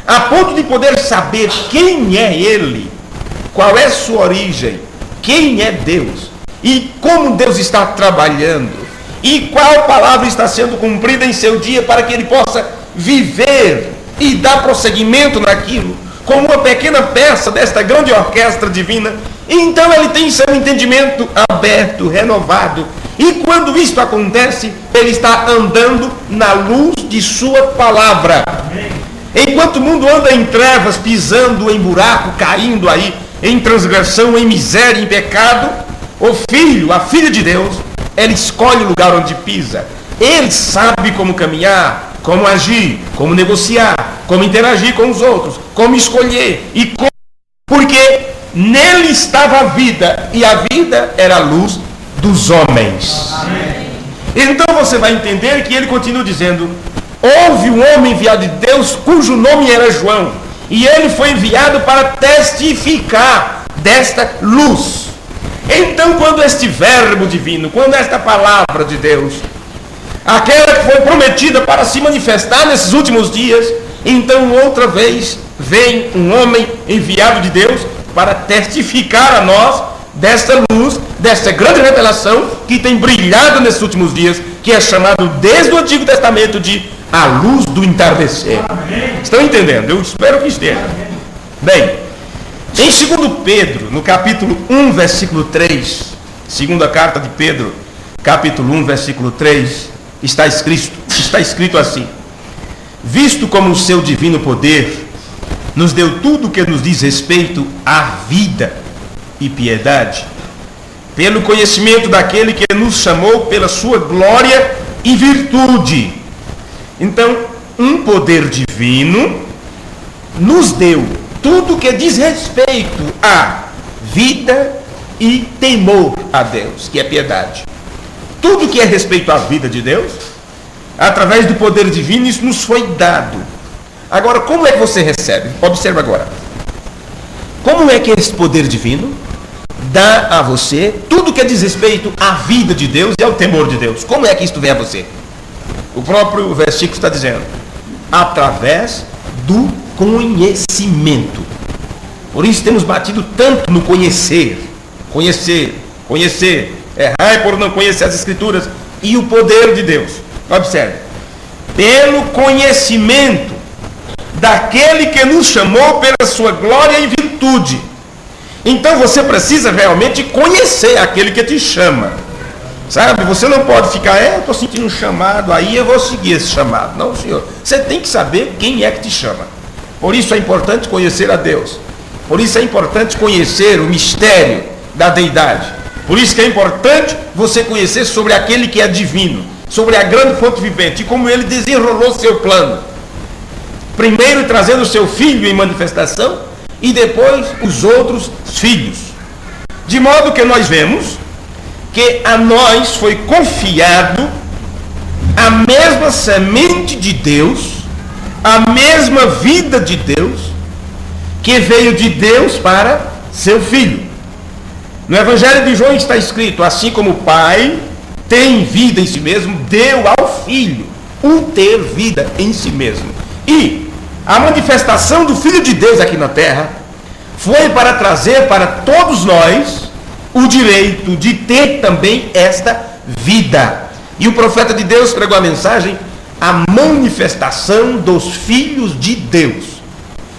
a ponto de poder saber quem é ele, qual é sua origem, quem é Deus, e como Deus está trabalhando, e qual palavra está sendo cumprida em seu dia, para que ele possa viver e dar prosseguimento naquilo, como uma pequena peça desta grande orquestra divina. Então ele tem seu entendimento aberto, renovado, e quando isto acontece, ele está andando na luz de sua palavra. Enquanto o mundo anda em trevas, pisando em buraco, caindo aí em transgressão, em miséria, em pecado, o filho, a filha de Deus, ela escolhe o lugar onde pisa. Ele sabe como caminhar, como agir, como negociar, como interagir com os outros, como escolher, e como... porque nele estava a vida, e a vida era a luz dos homens. Amém. Então você vai entender que ele continua dizendo: houve um homem enviado de Deus, cujo nome era João, e ele foi enviado para testificar desta luz. Então, quando este verbo divino, quando esta palavra de Deus, aquela que foi prometida para se manifestar nesses últimos dias, então outra vez vem um homem enviado de Deus para testificar a nós desta luz, desta grande revelação que tem brilhado nesses últimos dias, que é chamado desde o Antigo Testamento de a luz do entardecer. Amém. Estão entendendo? Eu espero que estejam. Bem, em 2 Pedro, no capítulo 1, versículo 3, segunda carta de Pedro, capítulo 1, versículo 3, está escrito assim: visto como o seu divino poder nos deu tudo o que nos diz respeito à vida e piedade, pelo conhecimento daquele que nos chamou pela sua glória e virtude. Então, um poder divino nos deu tudo o que diz respeito à vida e temor a Deus, que é piedade. Tudo que é respeito à vida de Deus, através do poder divino, isso nos foi dado. Agora, como é que você recebe? Observa agora. Como é que esse poder divino dá a você tudo que diz respeito à vida de Deus e ao temor de Deus? Como é que isto vem a você? O próprio versículo está dizendo: através do conhecimento. Por isso temos batido tanto no conhecer. Errar por não conhecer as Escrituras e o poder de Deus. Observe: pelo conhecimento daquele que nos chamou pela sua glória e virtude. Então você precisa realmente conhecer aquele que te chama. Sabe, você não pode ficar, eu estou sentindo um chamado, aí eu vou seguir esse chamado. Não, senhor. Você tem que saber quem é que te chama. Por isso é importante conhecer a Deus. Por isso é importante conhecer o mistério da deidade. Por isso que é importante você conhecer sobre aquele que é divino, sobre a grande fonte vivente, e como ele desenrolou seu plano. Primeiro trazendo o seu filho em manifestação, e depois os outros filhos. De modo que nós vemos que a nós foi confiado a mesma semente de Deus, a mesma vida de Deus, que veio de Deus para seu filho. No Evangelho de João está escrito: assim como o Pai tem vida em si mesmo, deu ao Filho o ter vida em si mesmo. E a manifestação do Filho de Deus aqui na terra foi para trazer para todos nós o direito de ter também esta vida. E o profeta de Deus pregou a mensagem: a manifestação dos filhos de Deus.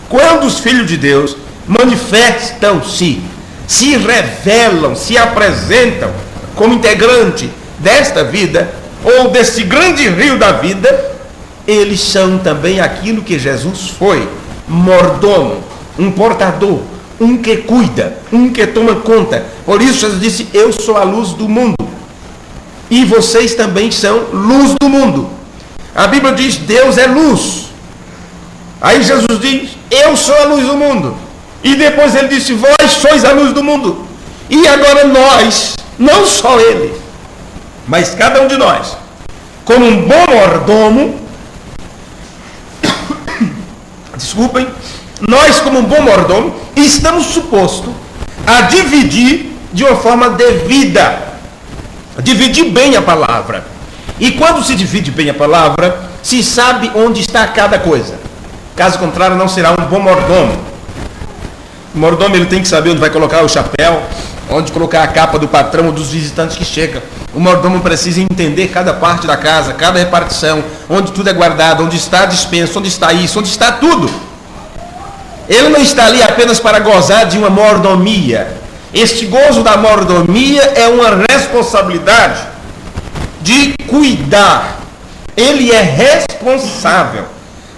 Quando os filhos de Deus manifestam-se, se revelam, se apresentam como integrante desta vida, ou deste grande rio da vida, eles são também aquilo que Jesus foi: mordomo, um portador, um que cuida, um que toma conta. Por isso Jesus disse: eu sou a luz do mundo, e vocês também são luz do mundo. A Bíblia diz: Deus é luz. Aí Jesus diz: eu sou a luz do mundo. E depois ele disse: vós sois a luz do mundo. E agora nós, não só ele, mas cada um de nós, como um bom mordomo, desculpem, nós como um bom mordomo estamos supostos a dividir de uma forma devida, dividir bem a palavra. E quando se divide bem a palavra, se sabe onde está cada coisa. Caso contrário, não será um bom mordomo. O mordomo ele tem que saber onde vai colocar o chapéu, onde colocar a capa do patrão ou dos visitantes que chegam. O mordomo precisa entender cada parte da casa, cada repartição, onde tudo é guardado, onde está a despensa, onde está isso, onde está tudo. Ele não está ali apenas para gozar de uma mordomia. Este gozo da mordomia é uma responsabilidade de cuidar. Ele é responsável.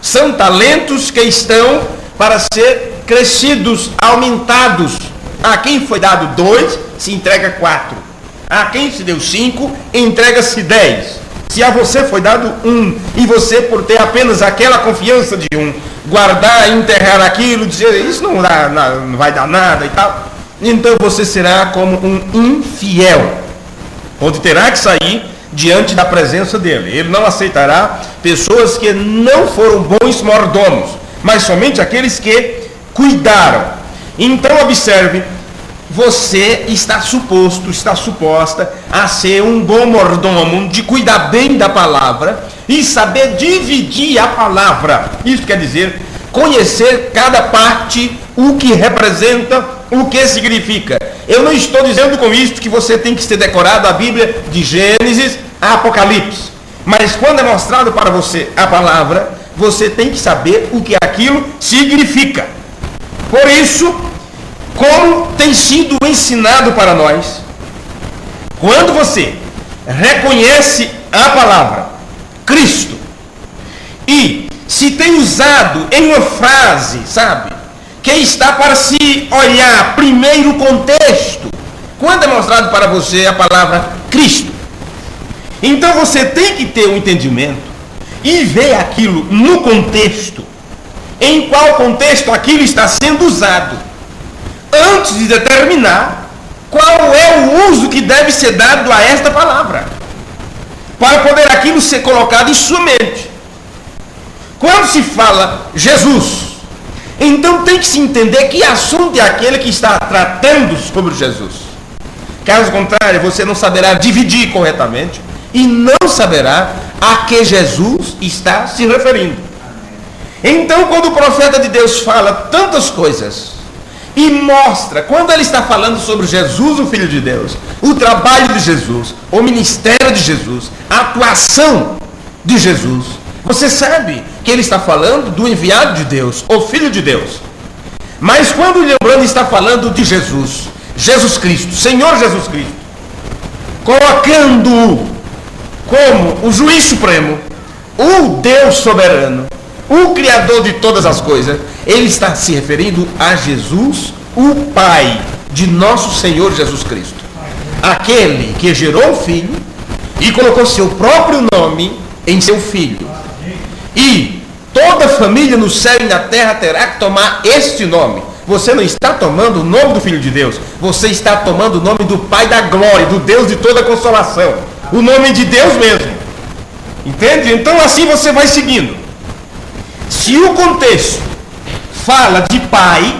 São talentos que estão para ser crescidos, aumentados. A quem foi dado 2, se entrega 4. A quem se deu 5, entrega-se 10. Se a você foi dado 1, e você, por ter apenas aquela confiança de 1, guardar, enterrar aquilo, dizer isso não vai dar nada e tal, então você será como um infiel, onde terá que sair diante da presença dele. Ele não aceitará pessoas que não foram bons mordomos, mas somente aqueles que cuidaram. Então observe, você está suposta a ser um bom mordomo, de cuidar bem da palavra e saber dividir a palavra. Isso quer dizer conhecer cada parte, o que representa, o que significa. Eu não estou dizendo com isso que você tem que ter decorado a Bíblia de Gênesis a Apocalipse, mas quando é mostrado para você a palavra, você tem que saber o que aquilo significa. Por isso, como tem sido ensinado para nós, quando você reconhece a palavra Cristo e se tem usado em uma frase, sabe, que está para se olhar primeiro o contexto, quando é mostrado para você a palavra Cristo, então você tem que ter um entendimento e ver aquilo no contexto, em qual contexto aquilo está sendo usado, antes de determinar qual é o uso que deve ser dado a esta palavra, para poder aquilo ser colocado em sua mente. Quando se fala Jesus, então tem que se entender que assunto é aquele que está tratando sobre Jesus. Caso contrário, você não saberá dividir corretamente e não saberá a que Jesus está se referindo. Então, quando o profeta de Deus fala tantas coisas e mostra, quando ele está falando sobre Jesus, o Filho de Deus, o trabalho de Jesus, o ministério de Jesus, a atuação de Jesus, você sabe que ele está falando do enviado de Deus, o Filho de Deus. Mas quando lembrando está falando de Jesus, Jesus Cristo, Senhor Jesus Cristo, colocando-o como o juiz supremo, o Deus soberano, o Criador de todas as coisas, ele está se referindo a Jesus, o Pai de nosso Senhor Jesus Cristo. Aquele que gerou o Filho e colocou seu próprio nome em seu Filho. E toda família no céu e na terra terá que tomar este nome. Você não está tomando o nome do Filho de Deus, você está tomando o nome do Pai da glória, do Deus de toda consolação, o nome de Deus mesmo. Entende? Então assim você vai seguindo. Se o contexto fala de Pai,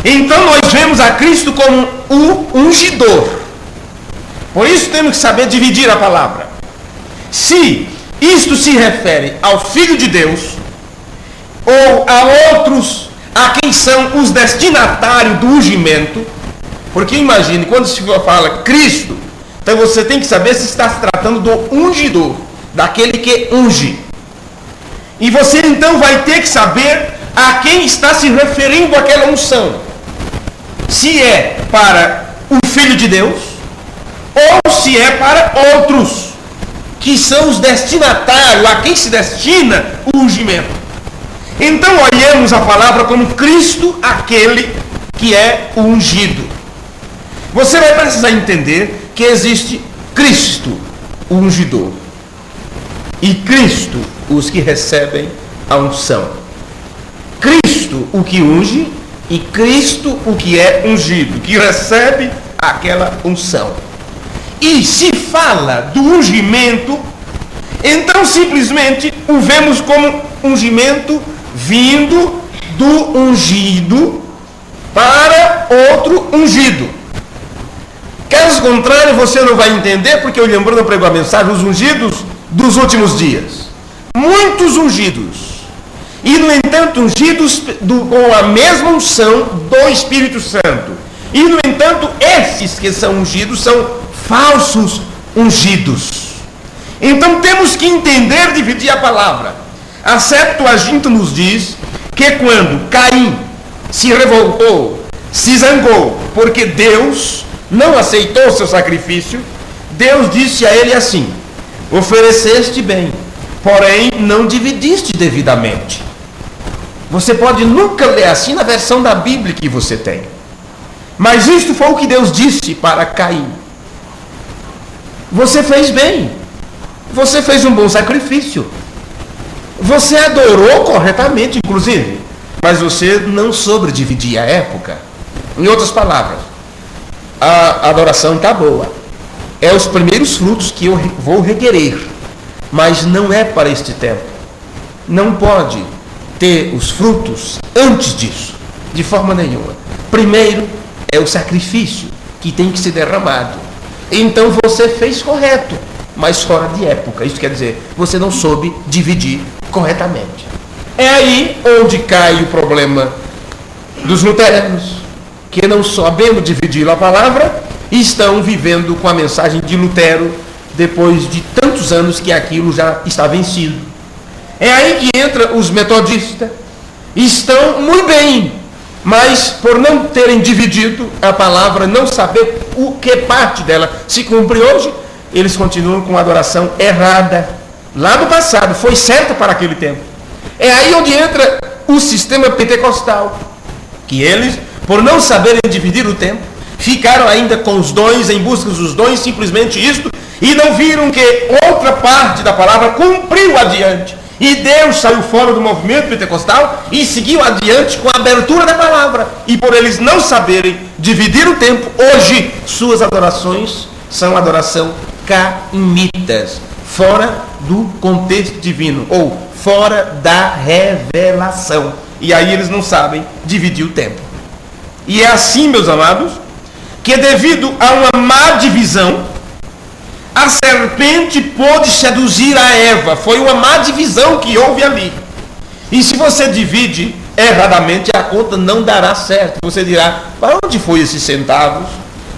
então nós vemos a Cristo como o ungidor. Por isso temos que saber dividir a palavra. Se isto se refere ao Filho de Deus, ou a outros, a quem são os destinatários do ungimento, porque imagine, quando se fala Cristo, então você tem que saber se está se tratando do ungidor, daquele que unge. E você então vai ter que saber a quem está se referindo aquela unção. Se é para o Filho de Deus, ou se é para outros, que são os destinatários, a quem se destina o ungimento. Então olhemos a palavra como Cristo, aquele que é o ungido. Você vai precisar entender que existe Cristo, o ungidor, e Cristo, os que recebem a unção. Cristo, o que unge, e Cristo, o que é ungido, que recebe aquela unção. E se fala do ungimento, então simplesmente o vemos como ungimento vindo do ungido para outro ungido. Caso contrário, você não vai entender, porque o William Branham pregou a mensagem, os ungidos dos últimos dias. Muitos ungidos. E, no entanto, ungidos com a mesma unção do Espírito Santo. E, no entanto, esses que são ungidos são falsos ungidos. Então, temos que entender, dividir a palavra. A Septuaginta nos diz que quando Caim se revoltou, se zangou, porque Deus não aceitou seu sacrifício, Deus disse a ele assim: ofereceste bem, porém não dividiste devidamente. Você pode nunca ler assim na versão da Bíblia que você tem. Mas isto foi o que Deus disse para Caim. Você fez bem. Você fez um bom sacrifício. Você adorou corretamente, inclusive. Mas você não soube dividir a época. Em outras palavras, a adoração está boa. É os primeiros frutos que eu vou requerer. Mas não é para este tempo. Não pode ter os frutos antes disso, de forma nenhuma. Primeiro é o sacrifício que tem que ser derramado. Então você fez correto, mas fora de época. Isso quer dizer, você não soube dividir corretamente. É aí onde cai o problema dos luteranos, que não sabendo dividir a palavra, estão vivendo com a mensagem de Lutero, depois de tantos anos que aquilo já está vencido. É aí que entra os metodistas. Estão muito bem, mas por não terem dividido a palavra, não saber o que parte dela se cumpre hoje, eles continuam com a adoração errada. Lá no passado, foi certa para aquele tempo. É aí onde entra o sistema pentecostal, que eles, por não saberem dividir o tempo, ficaram ainda com os dons, em busca dos dons, simplesmente isto, e não viram que outra parte da palavra cumpriu adiante. E Deus saiu fora do movimento pentecostal e seguiu adiante com a abertura da palavra. E por eles não saberem dividir o tempo, hoje suas adorações são adoração cainitas, fora do contexto divino, ou fora da revelação. E aí eles não sabem dividir o tempo. E é assim, meus amados, que devido a uma má divisão, a serpente pôde seduzir a Eva. Foi uma má divisão que houve ali. E se você divide erradamente, a conta não dará certo. Você dirá: para onde foi esses centavos?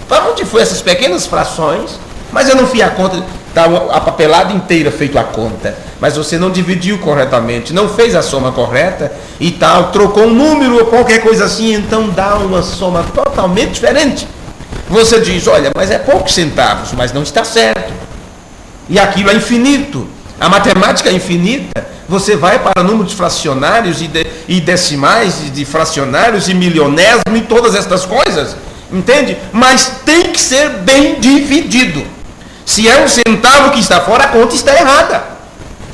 Para onde foi essas pequenas frações? Mas eu não fiz a conta, está a papelada inteira feito a conta. Mas você não dividiu corretamente, não fez a soma correta e tal, trocou um número ou qualquer coisa assim, então dá uma soma totalmente diferente. Você diz: olha, mas é poucos centavos, mas não está certo. E aquilo é infinito. A matemática é infinita. Você vai para números fracionários e decimais, e de fracionários e milionésimo e todas estas coisas. Entende? Mas tem que ser bem dividido. Se é um centavo que está fora, a conta está errada.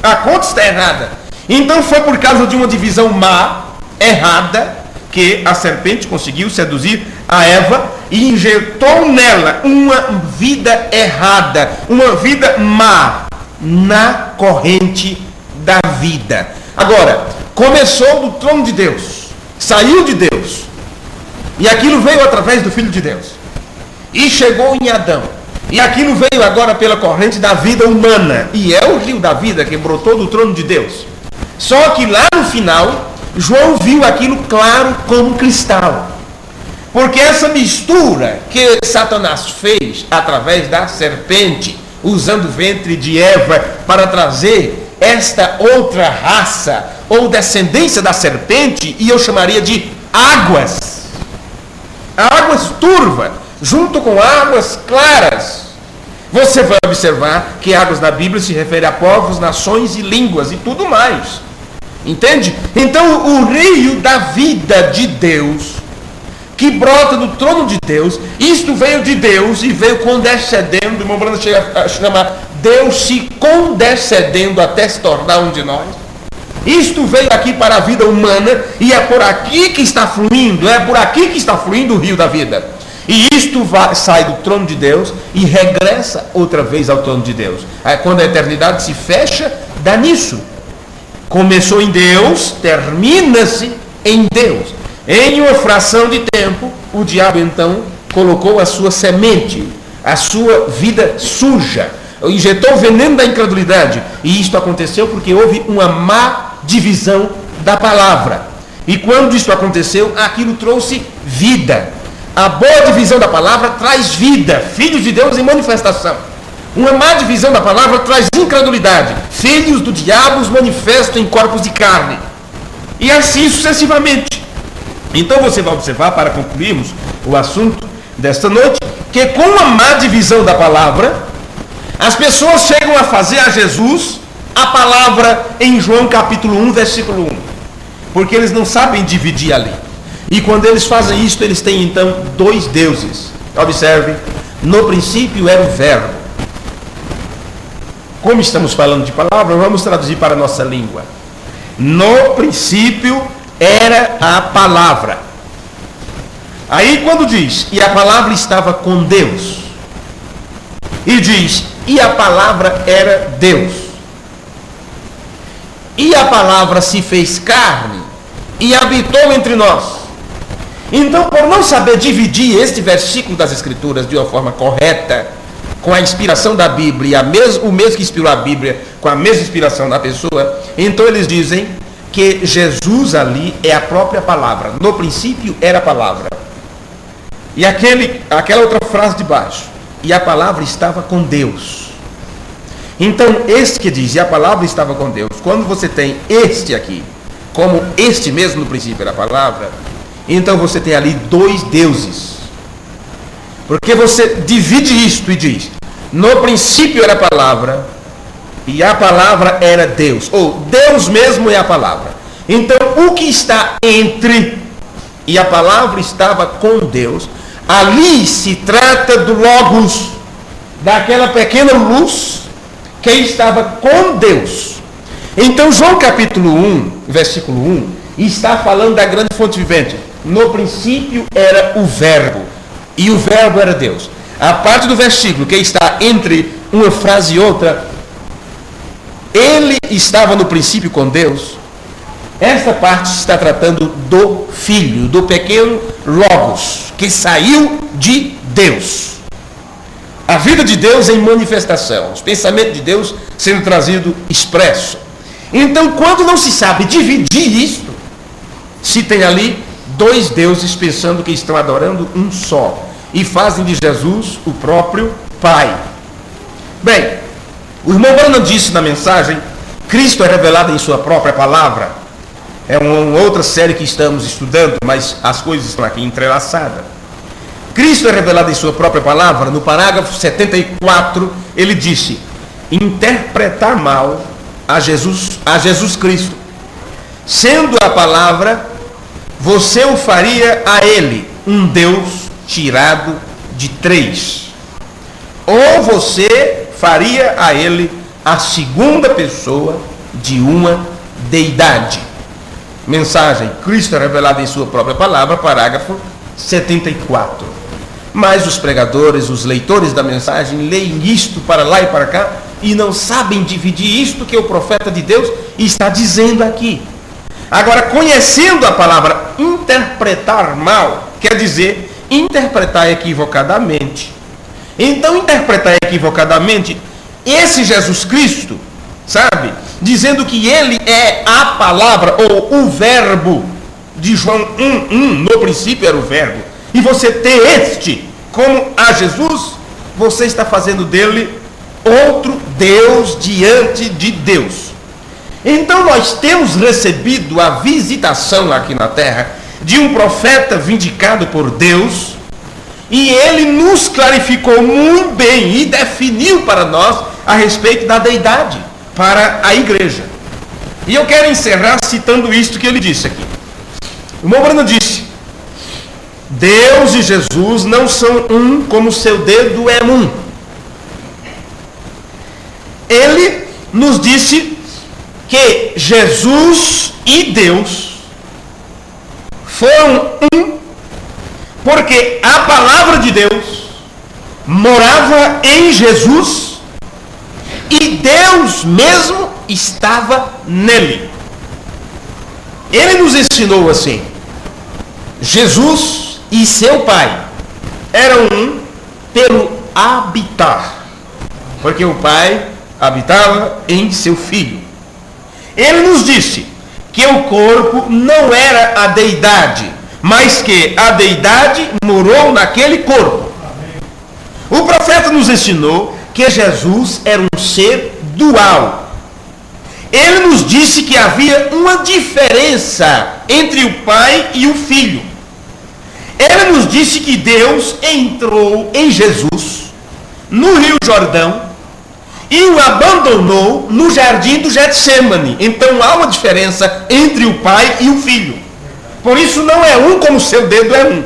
A conta está errada. Então foi por causa de uma divisão má, errada, que a serpente conseguiu seduzir a Eva e injetou nela uma vida errada, uma vida má, na corrente da vida. Agora, começou do trono de Deus, saiu de Deus, e aquilo veio através do Filho de Deus, e chegou em Adão, e aquilo veio agora pela corrente da vida humana, e é o rio da vida que brotou do trono de Deus. Só que lá no final, João viu aquilo claro como cristal. Porque essa mistura que Satanás fez através da serpente, usando o ventre de Eva para trazer esta outra raça ou descendência da serpente, e eu chamaria de águas. Águas turvas, junto com águas claras. Você vai observar que águas na Bíblia se refere a povos, nações e línguas e tudo mais. Entende? Então o rio da vida de Deus, que brota do trono de Deus, isto veio de Deus e veio condescendendo. O irmão Brando chega a chamar Deus se condescendendo até se tornar um de nós. Isto veio aqui para a vida humana e é por aqui que está fluindo, é por aqui que está fluindo o rio da vida. E isto sai do trono de Deus e regressa outra vez ao trono de Deus. Aí, quando a eternidade se fecha, dá nisso. Começou em Deus, termina-se em Deus. Em uma fração de tempo, o diabo então colocou a sua semente, a sua vida suja, injetou o veneno da incredulidade. E isto aconteceu porque houve uma má divisão da palavra. E quando isso aconteceu, aquilo trouxe vida. A boa divisão da palavra traz vida, filhos de Deus em manifestação. Uma má divisão da palavra traz incredulidade, filhos do diabo os manifestam em corpos de carne. E assim sucessivamente. Então você vai observar, para concluirmos o assunto desta noite, que com a má divisão da palavra, as pessoas chegam a fazer a Jesus a palavra em João capítulo 1, versículo 1. Porque eles não sabem dividir ali. E quando eles fazem isso, eles têm então dois deuses. Observe, no princípio era o verbo. Como estamos falando de palavra, vamos traduzir para a nossa língua. No princípio era a palavra. Aí quando diz, e a palavra estava com Deus, e diz, e a palavra era Deus, e a palavra se fez carne, e habitou entre nós. Então, por não saber dividir este versículo das Escrituras de uma forma correta, com a inspiração da Bíblia, o mesmo que inspirou a Bíblia, com a mesma inspiração da pessoa, então eles dizem que Jesus ali é a própria palavra. No princípio era a palavra. E aquela outra frase de baixo, e a palavra estava com Deus. Então, este que diz, e a palavra estava com Deus, quando você tem este aqui, como este mesmo no princípio era a palavra, então você tem ali dois deuses. Porque você divide isto e diz, no princípio era a palavra, e a palavra era Deus, ou Deus mesmo é a palavra. Então o que está entre e a palavra estava com Deus, ali se trata do Logos, daquela pequena luz que estava com Deus. Então João capítulo 1, versículo 1, está falando da grande fonte vivente. No princípio era o verbo, e o verbo era Deus. A parte do versículo que está entre uma frase e outra, ele estava no princípio com Deus. Esta parte está tratando do Filho, do pequeno Logos, que saiu de Deus. A vida de Deus em manifestação, os pensamentos de Deus sendo trazido expresso. Então, quando não se sabe dividir isto, se tem ali dois deuses pensando que estão adorando um só, e fazem de Jesus o próprio Pai. Bem, o irmão Branham disse na mensagem, Cristo é revelado em sua própria palavra. É uma outra série que estamos estudando, mas as coisas estão aqui entrelaçadas. Cristo é revelado em sua própria palavra. No parágrafo 74, ele disse, interpretar mal a Jesus Cristo, sendo a palavra, você o faria a ele um Deus tirado de três, ou você faria a ele a segunda pessoa de uma deidade. Mensagem, Cristo é revelado em sua própria palavra, parágrafo 74. Mas os pregadores, os leitores da mensagem, leem isto para lá e para cá e não sabem dividir isto que o profeta de Deus está dizendo aqui. Agora, conhecendo a palavra interpretar mal, quer dizer interpretar equivocadamente. Então, interpretar equivocadamente esse Jesus Cristo, sabe? Dizendo que ele é a palavra ou o verbo de João 1:1, no princípio era o verbo. E você ter este como a Jesus, você está fazendo dele outro Deus diante de Deus. Então nós temos recebido a visitação aqui na terra de um profeta vindicado por Deus, e ele nos clarificou muito bem e definiu para nós a respeito da deidade para a igreja. E eu quero encerrar citando isto que ele disse aqui. O irmão Branham disse, Deus e Jesus não são um como seu dedo é um. Ele nos disse que Jesus e Deus foram um, porque a palavra de Deus morava em Jesus e Deus mesmo estava nele. Ele nos ensinou assim: Jesus e seu Pai eram um pelo habitar, porque o Pai habitava em seu Filho. Ele nos disse que o corpo não era a deidade, mas que a deidade morou naquele corpo. O profeta nos ensinou que Jesus era um ser dual. Ele nos disse que havia uma diferença entre o Pai e o Filho. Ele nos disse que Deus entrou em Jesus no Rio Jordão e o abandonou no jardim do Getsêmani. Então há uma diferença entre o Pai e o Filho. Por isso não é um como o seu dedo é um.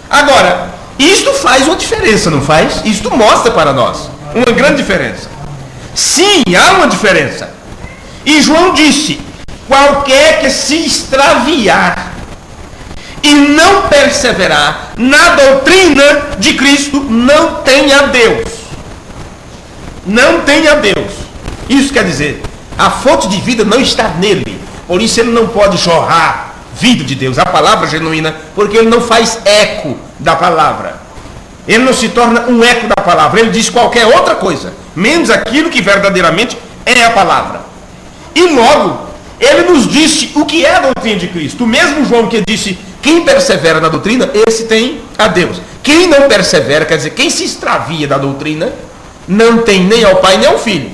Agora, isto faz uma diferença, não faz? Isto mostra para nós uma grande diferença. Sim, há uma diferença. E João disse: qualquer que se extraviar e não perseverar na doutrina de Cristo não tem a Deus. Não tem a Deus. Isso quer dizer, a fonte de vida não está nele. Por isso ele não pode jorrar vida de Deus, a palavra genuína, porque ele não faz eco da palavra. Ele não se torna um eco da palavra. Ele diz qualquer outra coisa, menos aquilo que verdadeiramente é a palavra. E logo, ele nos disse o que é a doutrina de Cristo. O mesmo João que disse: quem persevera na doutrina, esse tem a Deus. Quem não persevera, quer dizer, quem se extravia da doutrina, não tem nem ao Pai nem ao Filho.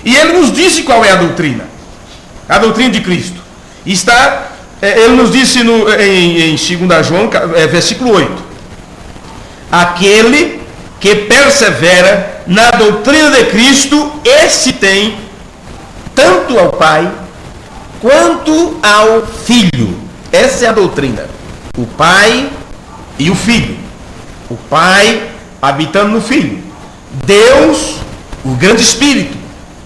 E ele nos disse qual é a doutrina de Cristo. Ele nos disse em 2 João, versículo 8: aquele que persevera na doutrina de Cristo, esse tem tanto ao Pai quanto ao Filho. Essa é a doutrina. O Pai e o Filho. O Pai habitando no Filho. Deus, o grande Espírito,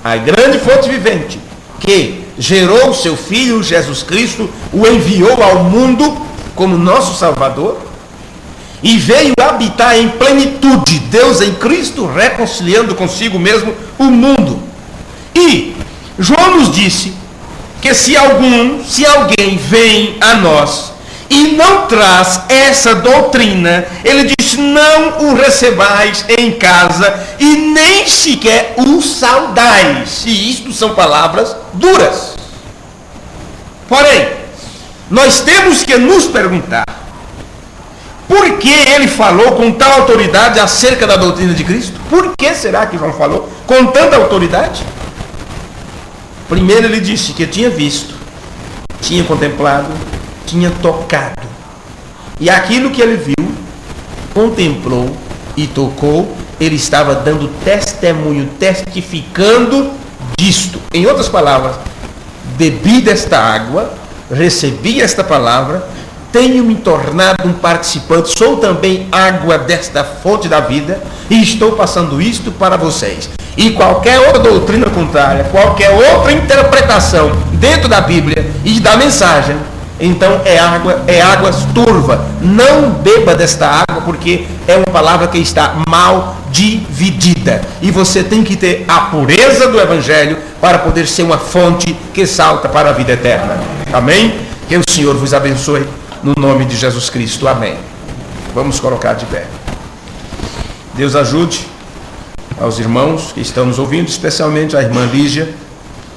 a grande fonte vivente, que gerou o seu Filho Jesus Cristo, o enviou ao mundo como nosso Salvador e veio habitar em plenitude, Deus em Cristo, reconciliando consigo mesmo o mundo. E João nos disse que se alguém vem a nós e não traz essa doutrina, ele diz: não o recebais em casa e nem sequer o saudais. E isto são palavras duras. Porém, nós temos que nos perguntar: por que ele falou com tal autoridade acerca da doutrina de Cristo? Por que será que João falou com tanta autoridade? Primeiro ele disse que tinha visto, tinha contemplado, tinha tocado. E aquilo que ele viu, contemplou e tocou, ele estava dando testemunho, testificando disto. Em outras palavras, bebi desta água, recebi esta palavra, tenho me tornado um participante, sou também água desta fonte da vida e estou passando isto para vocês. E qualquer outra doutrina contrária, qualquer outra interpretação dentro da Bíblia e da mensagem, então é água turva. Não beba desta água, porque é uma palavra que está mal dividida. E você tem que ter a pureza do Evangelho para poder ser uma fonte que salta para a vida eterna. Amém? Que o Senhor vos abençoe no nome de Jesus Cristo. Amém. Vamos colocar de pé. Deus ajude aos irmãos que estão nos ouvindo, especialmente a irmã Lígia,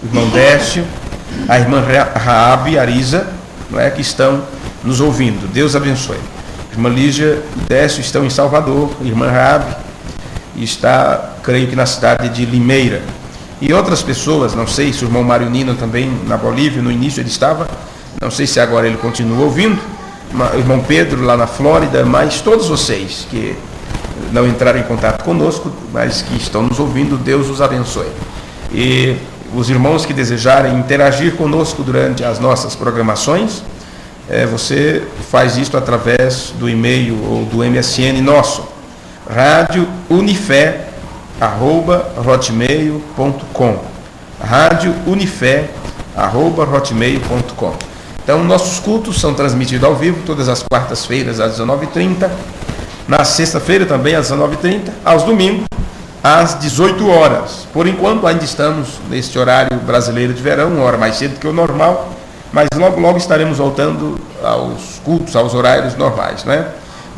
o irmão Décio, a irmã Raabe, Arisa, não é, que estão nos ouvindo. Deus abençoe. Irmã Lígia e Décio estão em Salvador, irmã Raabe está, creio que na cidade de Limeira. E outras pessoas, não sei se o irmão Mário Nino também na Bolívia, no início ele estava, não sei se agora ele continua ouvindo, o irmão Pedro lá na Flórida, mas todos vocês que não entraram em contato conosco, mas que estão nos ouvindo, Deus os abençoe. E os irmãos que desejarem interagir conosco durante as nossas programações, você faz isso através do e-mail ou do MSN nosso, radiounifé@hotmail.com, radiounifé@hotmail.com. Então, nossos cultos são transmitidos ao vivo todas as quartas-feiras às 19h30, na sexta-feira também às 19h30, aos domingos às 18 horas. Por enquanto ainda estamos neste horário brasileiro de verão, uma hora mais cedo que o normal, mas logo estaremos voltando aos cultos, aos horários normais, né?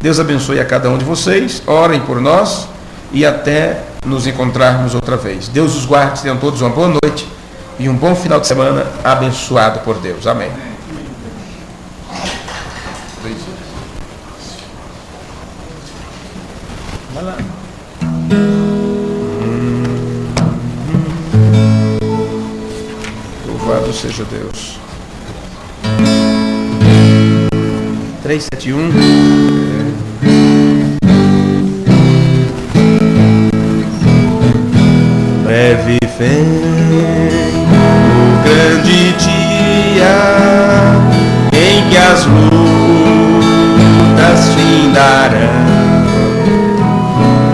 Deus abençoe a cada um de vocês, orem por nós e até nos encontrarmos outra vez. Deus os guarde, tenham todos uma boa noite e um bom final de semana abençoado por Deus. Amém. Vai lá. Louvado seja Deus. 371. Breve vem o grande dia em que as lutas findarão,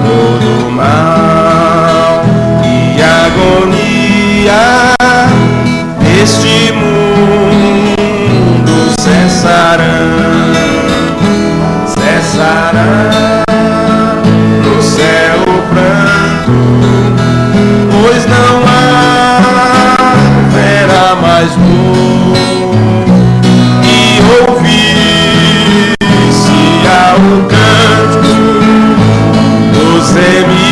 todo mal e agonia deste mundo cessará no céu o pranto, pois não haverá mais dor, e ouvir-se-á o canto dos remidos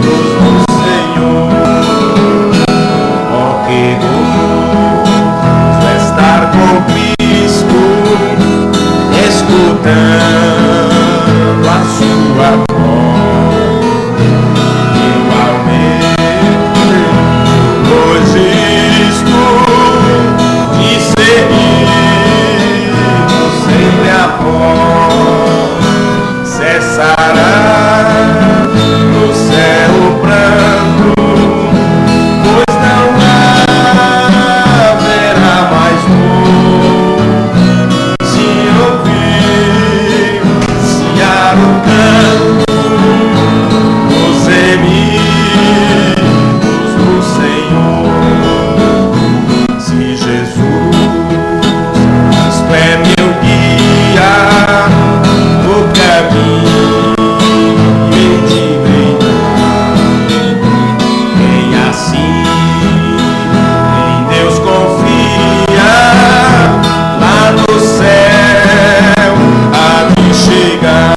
do Senhor. Oh, que gozo estar com Cristo, escutando a sua voz. Eu aumento pois isto de seguir sempre após, cessará no céu o pranto, pois não haverá mais dor, se ouvir-se-á o canto dos remidos do Senhor. Se Jesus é meu guia no caminho de brilhar, quem assim em Deus confia, lá no céu há de chegar,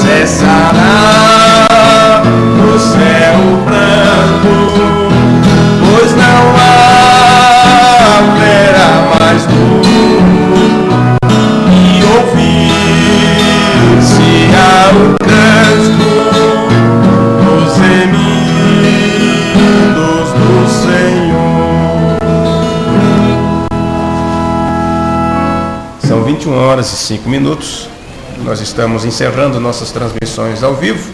cessará no céu o pranto, pois não haverá mais dor, e ouvir-se-á o canto dos remidos do Senhor. São 21h05. Nós estamos encerrando nossas transmissões ao vivo,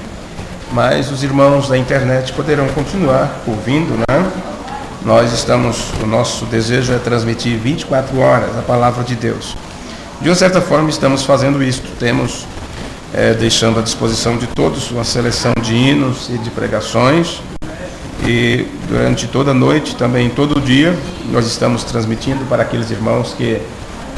mas os irmãos da internet poderão continuar ouvindo, né? O nosso desejo é transmitir 24 horas a palavra de Deus. De uma certa forma estamos fazendo isto, temos deixando à disposição de todos uma seleção de hinos e de pregações, e durante toda a noite, também todo dia, nós estamos transmitindo para aqueles irmãos que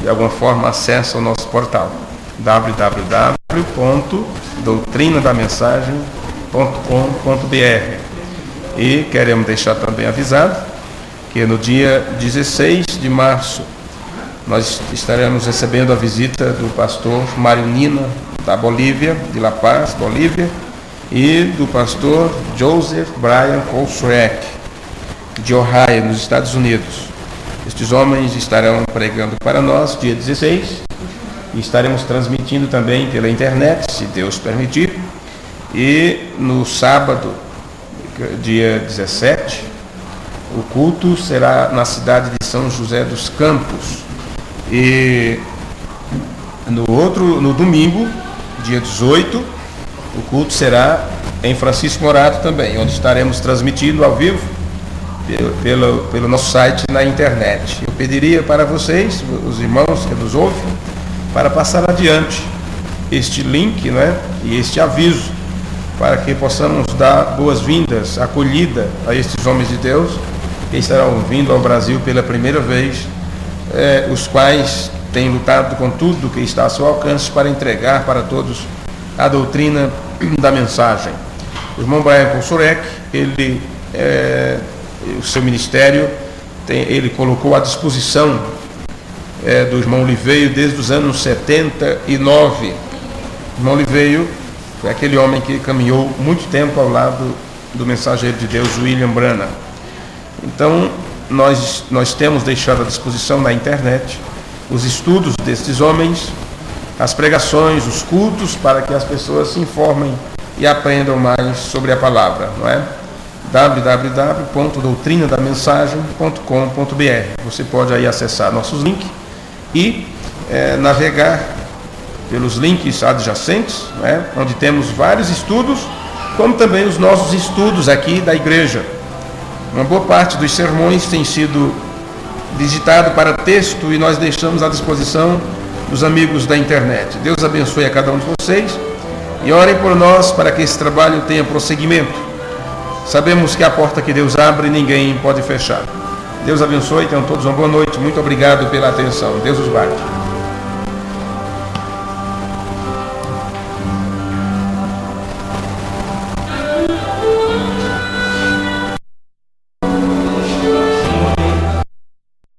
de alguma forma acessam o nosso portal www.doutrinadamensagem.com.br. E queremos deixar também avisado que no dia 16 de março nós estaremos recebendo a visita do pastor Mário Nina, da Bolívia, de La Paz, Bolívia, e do pastor Joseph Brian Kolsrek, de Ohio, nos Estados Unidos. Estes homens estarão pregando para nós dia 16 e estaremos transmitindo também pela internet, se Deus permitir. E no sábado, dia 17, o culto será na cidade de São José dos Campos. E no domingo, dia 18, o culto será em Francisco Morato também, onde estaremos transmitindo ao vivo pelo nosso site na internet. Eu pediria para vocês, os irmãos que nos ouvem, para passar adiante este link, né, e este aviso, para que possamos dar boas-vindas, acolhida a estes homens de Deus que estarão vindo ao Brasil pela primeira vez, os quais têm lutado com tudo que está a seu alcance para entregar para todos a doutrina da mensagem. O irmão Brian Kolsrek, o seu ministério ele colocou à disposição do irmão Oliveira desde os anos 79. O irmão Oliveira foi aquele homem que caminhou muito tempo ao lado do mensageiro de Deus, William Branham. Então, nós temos deixado à disposição na internet os estudos destes homens, as pregações, os cultos, para que as pessoas se informem e aprendam mais sobre a palavra, não é? www.doutrinadamensagem.com.br. Você pode aí acessar nossos links e navegar pelos links adjacentes, não é? Onde temos vários estudos, como também os nossos estudos aqui da igreja. Uma boa parte dos sermões tem sido digitado para texto e nós deixamos à disposição dos amigos da internet. Deus abençoe a cada um de vocês e orem por nós para que esse trabalho tenha prosseguimento. Sabemos que a porta que Deus abre, ninguém pode fechar. Deus abençoe, tenham todos uma boa noite. Muito obrigado pela atenção. Deus os guarde.